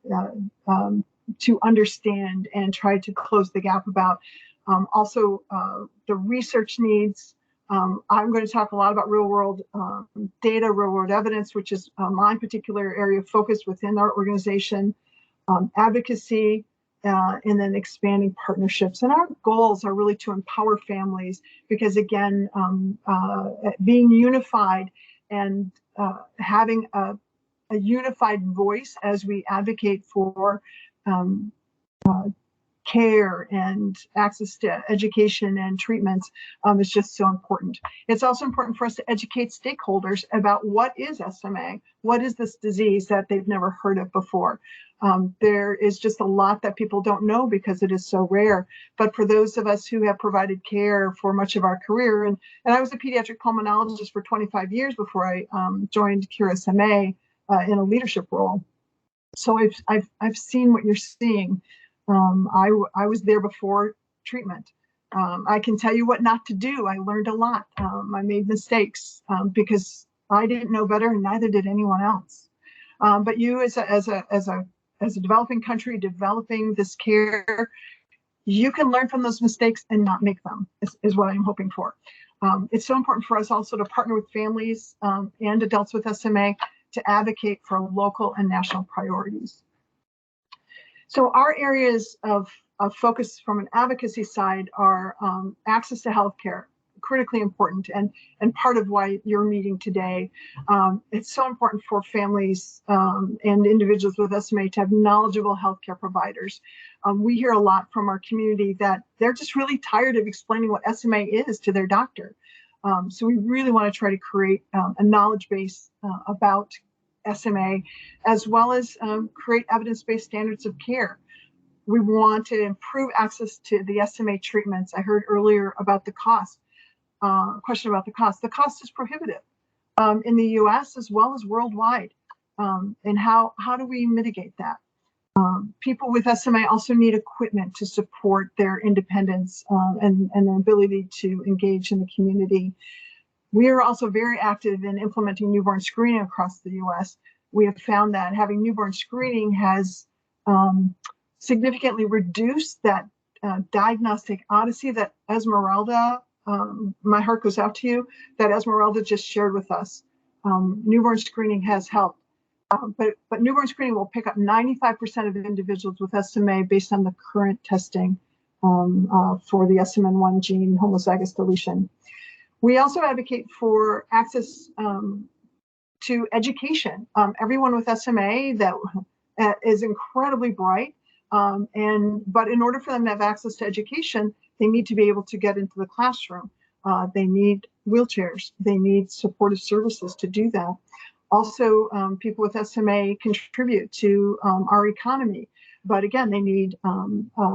C: to understand and try to close the gap about. Also, the research needs. I'm going to talk a lot about real-world data, real-world evidence, which is my particular area of focus within our organization, advocacy, and then expanding partnerships. And our goals are really to empower families because, again, being unified and having a unified voice as we advocate for care and access to education and treatments is just so important. It's also important for us to educate stakeholders about what is SMA, what is this disease that they've never heard of before. There is just a lot that people don't know because it is so rare. But for those of us who have provided care for much of our career, and I was a pediatric pulmonologist for 25 years before I joined Cure SMA in a leadership role. So I've seen what you're seeing. I was there before treatment. I can tell you what not to do. I learned a lot. I made mistakes because I didn't know better, and neither did anyone else. But you, as a developing country, developing this care, you can learn from those mistakes and not make them. Is what I'm hoping for. It's so important for us also to partner with families and adults with SMA to advocate for local and national priorities. So our areas of focus from an advocacy side are access to healthcare, critically important, and part of why you're meeting today. It's so important for families and individuals with SMA to have knowledgeable healthcare providers. We hear a lot from our community that they're just really tired of explaining what SMA is to their doctor. So we really want to try to create a knowledge base about SMA, as well as create evidence-based standards of care. We want to improve access to the SMA treatments. I heard earlier about the cost, question about the cost. The cost is prohibitive in the US as well as worldwide. And how do we mitigate that? People with SMA also need equipment to support their independence and their ability to engage in the community. We are also very active in implementing newborn screening across the US. We have found that having newborn screening has significantly reduced that diagnostic odyssey that Esmeralda, my heart goes out to you, that Esmeralda just shared with us. Newborn screening has helped. But newborn screening will pick up 95% of individuals with SMA based on the current testing for the SMN1 gene homozygous deletion. We also advocate for access to education. Everyone with SMA that is incredibly bright, but in order for them to have access to education, they need to be able to get into the classroom. They need wheelchairs. They need supportive services to do that. Also, people with SMA contribute to our economy, but again, they need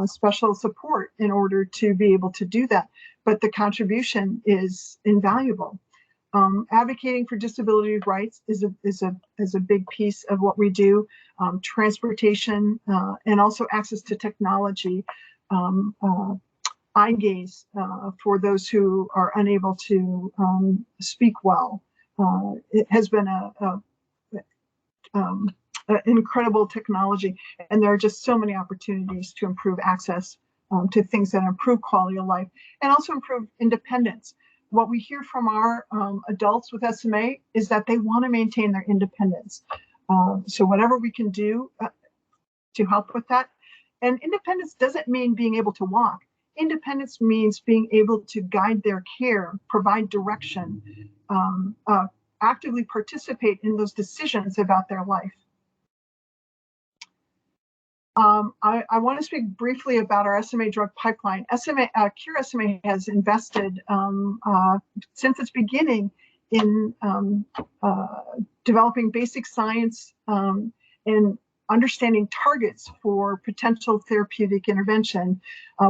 C: special support in order to be able to do that. But the contribution is invaluable. Advocating for disability rights is a big piece of what we do. Transportation and also access to technology. Eye gaze for those who are unable to speak well. It has been an incredible technology, and there are just so many opportunities to improve access to things that improve quality of life and also improve independence. What we hear from our adults with SMA is that they want to maintain their independence. So whatever we can do to help with that. And independence doesn't mean being able to walk. Independence means being able to guide their care, provide direction, actively participate in those decisions about their life. I want to speak briefly about our SMA drug pipeline. Cure SMA has invested since its beginning in developing basic science and understanding targets for potential therapeutic intervention.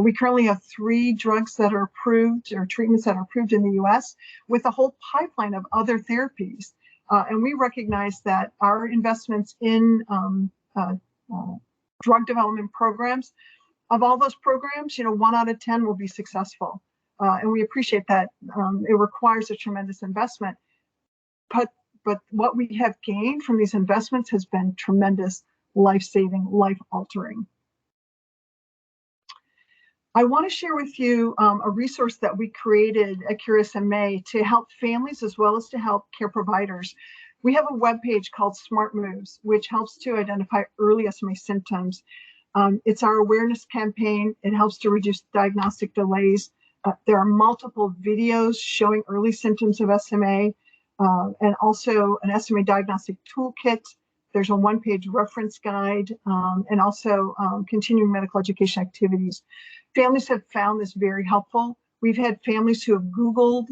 C: We currently have 3 drugs that are approved, or treatments that are approved in the US, with a whole pipeline of other therapies. And we recognize that our investments in drug development programs, of all those programs, 1 out of 10 will be successful. And we appreciate that. It requires a tremendous investment. But what we have gained from these investments has been tremendous, life-saving, life-altering. I want to share with you a resource that we created at Cure SMA to help families as well as to help care providers. We have a webpage called Smart Moves, which helps to identify early SMA symptoms. It's our awareness campaign. It helps to reduce diagnostic delays. There are multiple videos showing early symptoms of SMA and also an SMA diagnostic toolkit. There's a 1-page reference guide and also continuing medical education activities. Families have found this very helpful. We've had families who have Googled,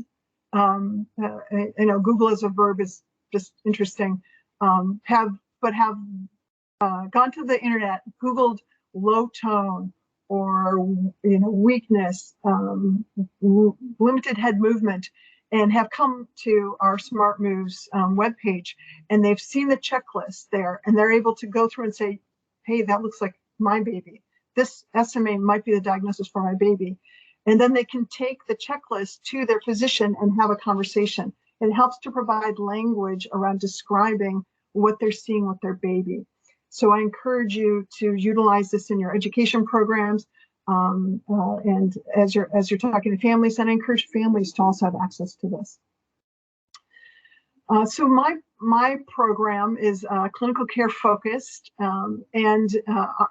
C: Google as a verb is just interesting, have gone to the internet, Googled low tone or weakness, limited head movement, and have come to our Smart Moves webpage, and they've seen the checklist there, and they're able to go through and say, hey, that looks like my baby. This SMA might be the diagnosis for my baby. And then they can take the checklist to their physician and have a conversation. It helps to provide language around describing what they're seeing with their baby. So I encourage you to utilize this in your education programs. And as you're talking to families, and I encourage families to also have access to this. So my program is clinical care focused, and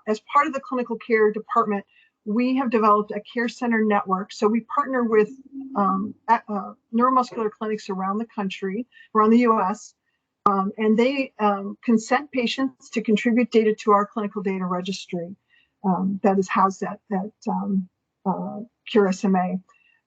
C: as part of the clinical care department, we have developed a care center network. So we partner with neuromuscular clinics around the country, around the U.S., and they consent patients to contribute data to our clinical data registry that is housed at Cure SMA.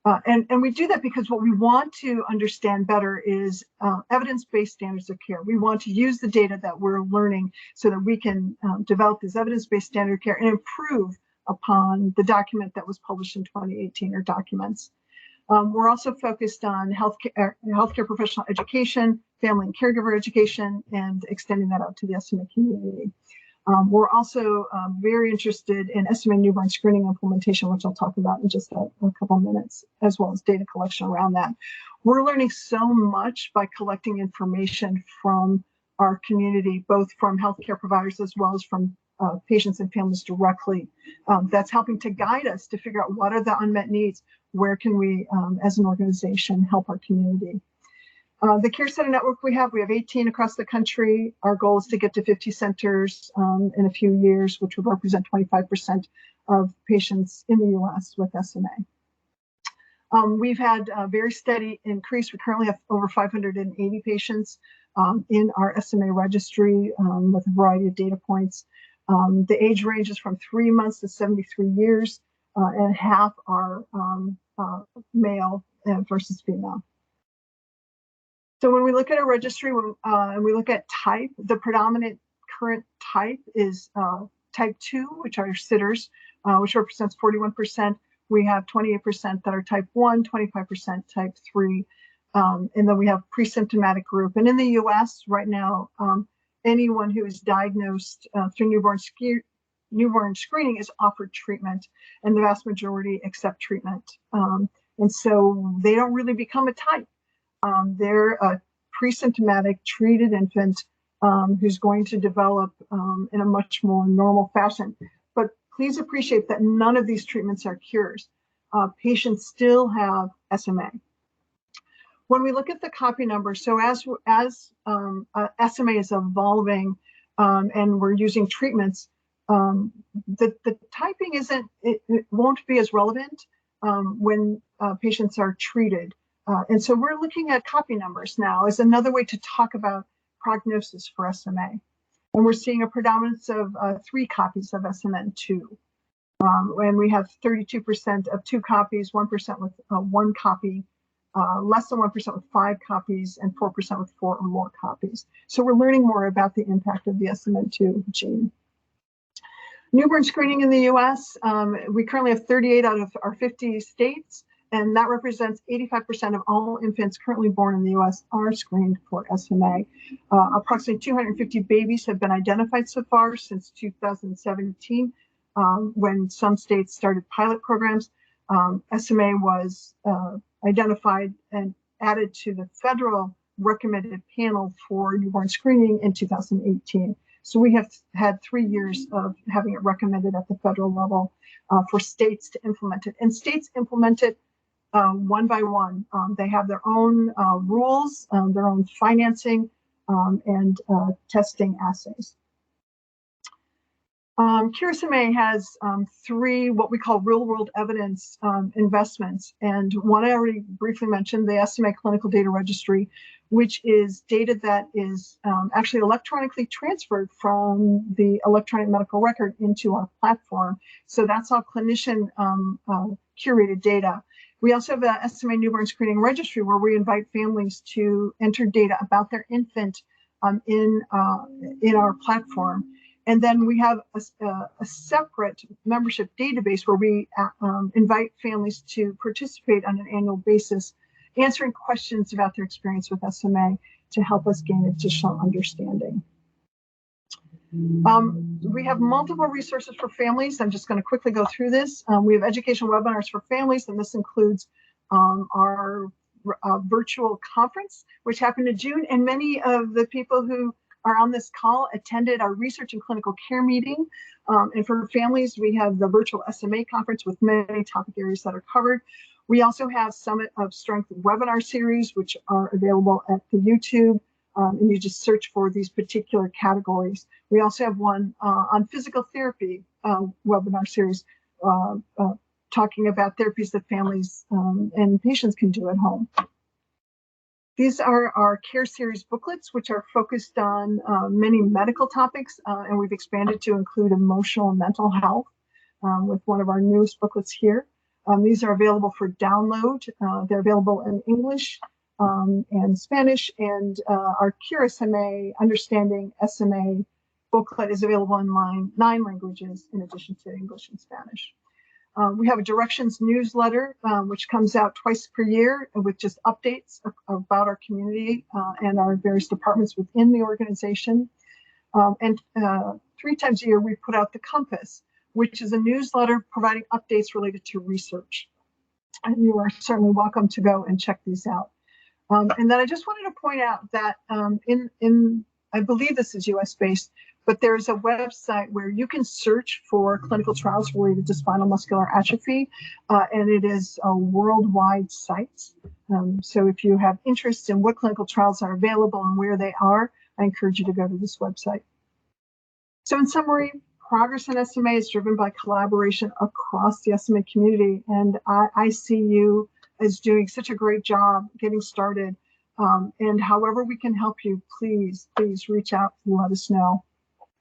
C: And we do that because what we want to understand better is evidence-based standards of care. We want to use the data that we're learning so that we can develop this evidence-based standard of care and improve upon the document that was published in 2018 or documents. We're also focused on healthcare professional education, family and caregiver education, and extending that out to the SMA community. We're also very interested in SMA newborn screening implementation, which I'll talk about in just a couple of minutes, as well as data collection around that. We're learning so much by collecting information from our community, both from healthcare providers as well as from patients and families directly. That's helping to guide us to figure out what are the unmet needs, where can we, as an organization, help our community. The Care Center Network we have 18 across the country. Our goal is to get to 50 centers in a few years, which would represent 25% of patients in the US with SMA. We've had a very steady increase. We currently have over 580 patients in our SMA registry with a variety of data points. The age ranges from 3 months to 73 years, and half are male versus female. So when we look at a registry and we look at type, the predominant current type is type 2, which are sitters, which represents 41%. We have 28% that are type 1, 25% type 3, and then we have pre-symptomatic group. And in the US right now, anyone who is diagnosed through newborn screening is offered treatment, and the vast majority accept treatment. And so they don't really become a type. They're a pre-symptomatic treated infant who's going to develop in a much more normal fashion. But please appreciate that none of these treatments are cures. Patients still have SMA. When we look at the copy number, so as SMA is evolving and we're using treatments, the typing it won't be as relevant when patients are treated. And so we're looking at copy numbers now as another way to talk about prognosis for SMA. And we're seeing a predominance of 3 copies of SMN2. And we have 32% of 2 copies, 1% with 1 copy, less than 1% with 5 copies, and 4% with 4 or more copies. So we're learning more about the impact of the SMN2 gene. Newborn screening in the US, we currently have 38 out of our 50 states, and that represents 85% of all infants currently born in the US are screened for SMA. Approximately 250 babies have been identified so far since 2017, when some states started pilot programs. SMA was identified and added to the federal recommended panel for newborn screening in 2018. So we have had 3 years of having it recommended at the federal level for states to implement it. And states implement it one by one. They have their own rules, their own financing, and testing assays. Cure SMA has 3 what we call real-world evidence investments, and one I already briefly mentioned, the SMA Clinical Data Registry, which is data that is actually electronically transferred from the electronic medical record into our platform. So that's all clinician curated data. We also have a SMA Newborn Screening Registry where we invite families to enter data about their infant in our platform. And then we have a separate membership database where we invite families to participate on an annual basis answering questions about their experience with SMA to help us gain additional understanding. We have multiple resources for families. I'm just going to quickly go through this. We have education webinars for families, and this includes our virtual conference, which happened in June, and many of the people who are on this call attended our research and clinical care meeting. And for families, we have the virtual SMA conference with many topic areas that are covered. We also have Summit of Strength webinar series, which are available at the YouTube, and you just search for these particular categories. We also have one on physical therapy webinar series, talking about therapies that families and patients can do at home. These are our care series booklets, which are focused on many medical topics, and we've expanded to include emotional and mental health with one of our newest booklets here. These are available for download. They're available in English and Spanish, and our Cure SMA, Understanding SMA booklet is available in 9 languages in addition to English and Spanish. We have a directions newsletter, which comes out twice per year with just updates about our community and our various departments within the organization. And 3 times a year, we put out the Compass, which is a newsletter providing updates related to research. And you are certainly welcome to go and check these out. And then I just wanted to point out that I believe this is US based, but there's a website where you can search for clinical trials related to spinal muscular atrophy, and it is a worldwide site. So if you have interest in what clinical trials are available and where they are, I encourage you to go to this website. So in summary, progress in SMA is driven by collaboration across the SMA community, and I see you as doing such a great job getting started. And however we can help you, please reach out and let us know.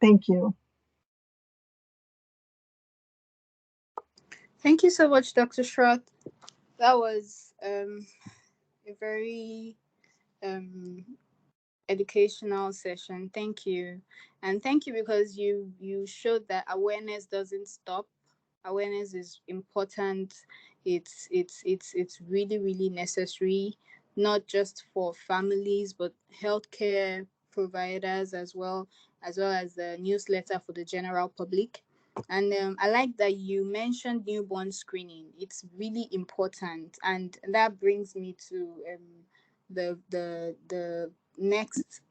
C: Thank you.
A: Thank you so much, Dr. Schroth. That was a very educational session. Thank you. And thank you because you showed that awareness doesn't stop. Awareness is important. It's really, really necessary, not just for families, but healthcare providers as well as the newsletter for the general public. And I like that you mentioned newborn screening. It's really important, and that brings me to the next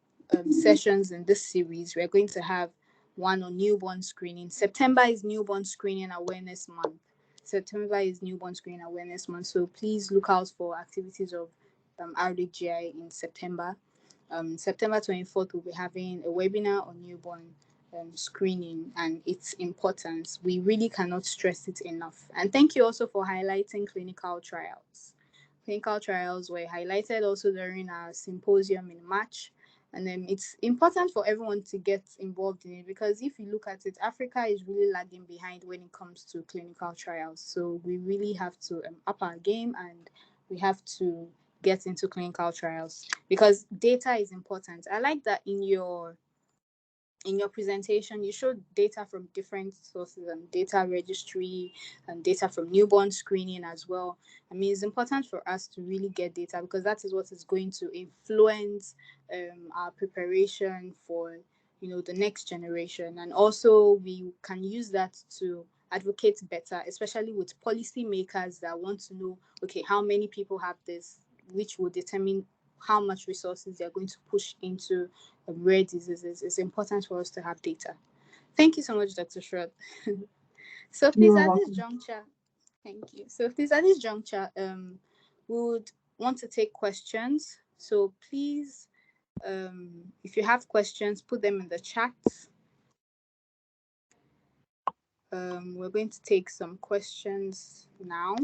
A: sessions in this series. We're going to have one on newborn screening. September is Newborn Screening Awareness Month. September is Newborn Screening Awareness Month. So please look out for activities of RDGI in September. September 24th, we'll be having a webinar on newborn screening and its importance. We really cannot stress it enough. And thank you also for highlighting clinical trials. Clinical trials were highlighted also during our symposium in March. And then it's important for everyone to get involved in it, because if you look at it, Africa is really lagging behind when it comes to clinical trials. So we really have to up our game, and we have to get into clinical trials because data is important. I like that in your presentation, you showed data from different sources and data registry and data from newborn screening as well. I mean, it's important for us to really get data because that is what is going to influence our preparation for, the next generation. And also we can use that to advocate better, especially with policymakers that want to know, okay, how many people have this, which will determine how much resources they're going to push into rare diseases. It's important for us to have data. Thank you so much, Dr. Schroth. So please, at this juncture, thank you. So please, at this juncture, we would want to take questions. So please, if you have questions, put them in the chat. We're going to take some questions now.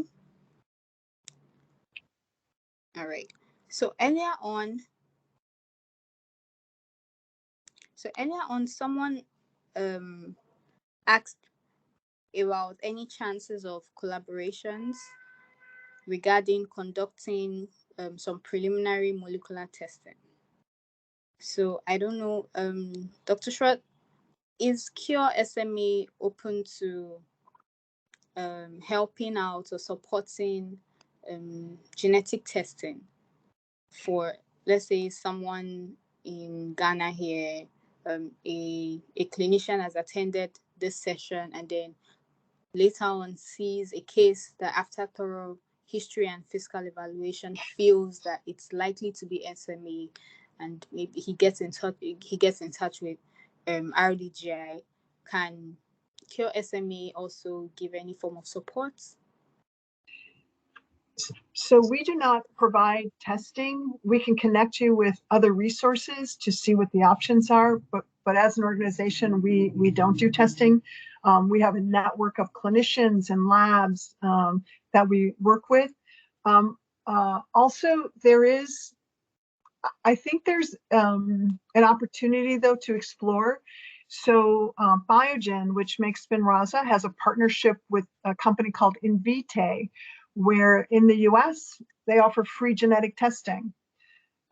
A: All right. So earlier on, someone asked about any chances of collaborations regarding conducting some preliminary molecular testing. So I don't know, Dr. Schroth, is Cure SMA open to helping out or supporting genetic testing for, let's say, someone in Ghana here, a clinician has attended this session and then later on sees a case that after thorough history and physical evaluation feels that it's likely to be SMA, and maybe he gets in touch with RDGI. Can Cure SMA also give any form of support?
C: So we do not provide testing. We can connect you with other resources to see what the options are, but as an organization, we don't do testing. We have a network of clinicians and labs that we work with. Also, I think there's an opportunity though to explore. So Biogen, which makes Spinraza, has a partnership with a company called Invitae, where in the US, they offer free genetic testing.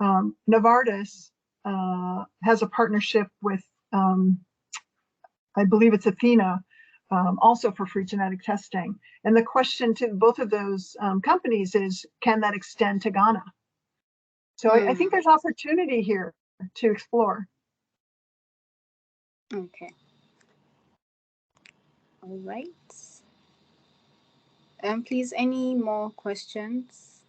C: Novartis has a partnership with, I believe it's Athena, also for free genetic testing. And the question to both of those companies is, can that extend to Ghana? So I think there's opportunity here to explore.
A: Okay. All right. Please, any more questions?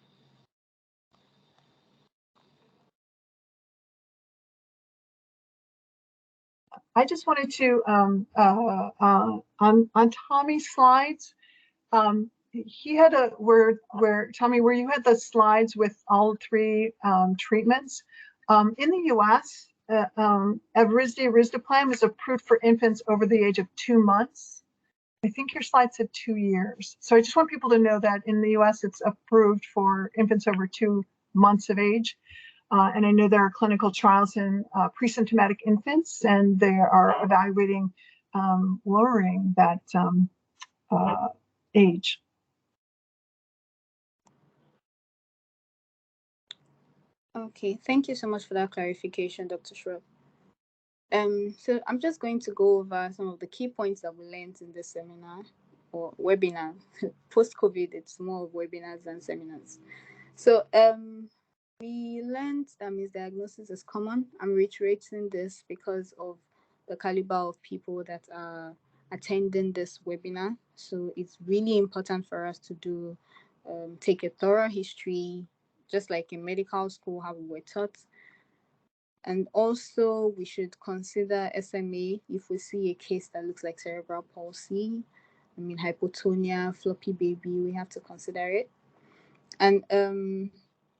C: I just wanted to, on Tommy's slides, he had where Tomi, where you had the slides with all three treatments. In the US, Evrysdi risdiplam is approved for infants over the age of 2 months. I think your slide said 2 years. So I just want people to know that in the US, it's approved for infants over 2 months of age. And I know there are clinical trials in pre-symptomatic infants, and they are evaluating lowering that age.
A: Okay, thank you so much for that clarification, Dr. Shrub. So I'm just going to go over some of the key points that we learned in this seminar or webinar. Post-COVID, it's more of webinars than seminars. So we learned that misdiagnosis is common. I'm reiterating this because of the caliber of people that are attending this webinar. So it's really important for us to do take a thorough history, just like in medical school, how we were taught. And also, we should consider SMA if we see a case that looks like cerebral palsy. I mean, hypotonia, floppy baby, we have to consider it. And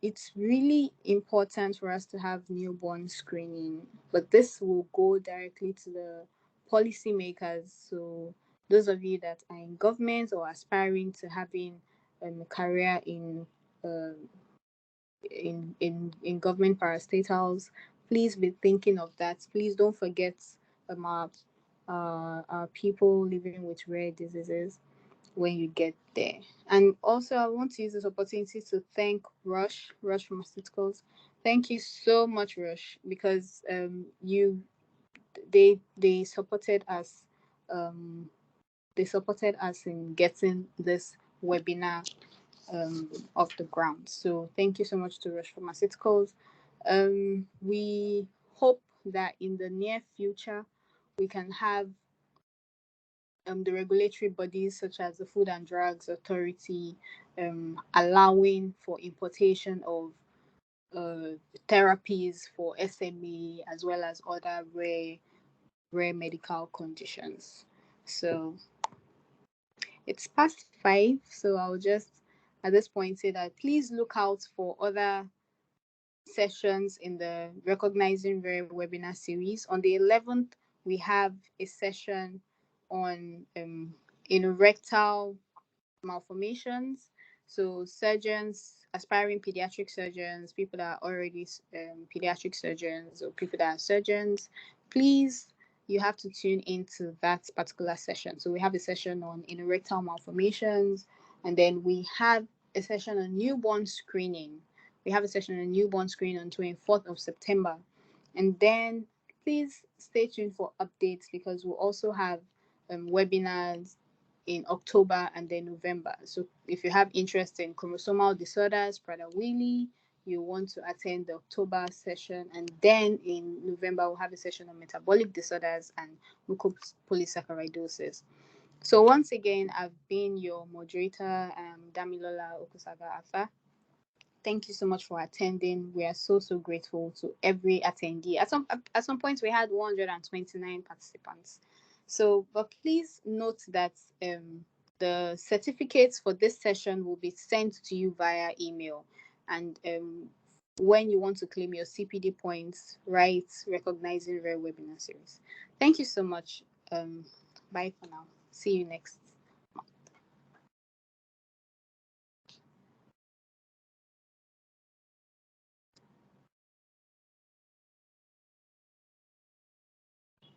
A: it's really important for us to have newborn screening, but this will go directly to the policymakers. So those of you that are in government or aspiring to having a career in government parastatals, please be thinking of that. Please don't forget our people living with rare diseases when you get there. And also, I want to use this opportunity to thank Roche Pharmaceuticals. Thank you so much, Roche, because they supported us. They supported us in getting this webinar off the ground. So thank you so much to Roche Pharmaceuticals. We hope that in the near future we can have the regulatory bodies such as the Food and Drugs Authority allowing for importation of therapies for SMA as well as other rare medical conditions. So it's past 5, so I'll just at this point say that please look out for other sessions in the Recognizing Rare webinar series. On the 11th, we have a session on anorectal malformations. So surgeons, aspiring pediatric surgeons, people that are already pediatric surgeons or people that are surgeons, please, you have to tune into that particular session. So we have a session on anorectal malformations, and then we have a session on newborn screening. We have a session on newborn screening on 24th of September. And then please stay tuned for updates because we'll also have webinars in October and then November. So if you have interest in chromosomal disorders, Prader-Willi, you want to attend the October session, and then in November we'll have a session on metabolic disorders and mucopolysaccharidosis. So once again, I've been your moderator, Damilola Okusaga Afa. Thank you so much for attending. We are so grateful to every attendee. At some point, we had 129 participants. So, but please note that the certificates for this session will be sent to you via email. And when you want to claim your CPD points, write Recognizing Rare Webinar Series. Thank you so much. Bye for now. See you next.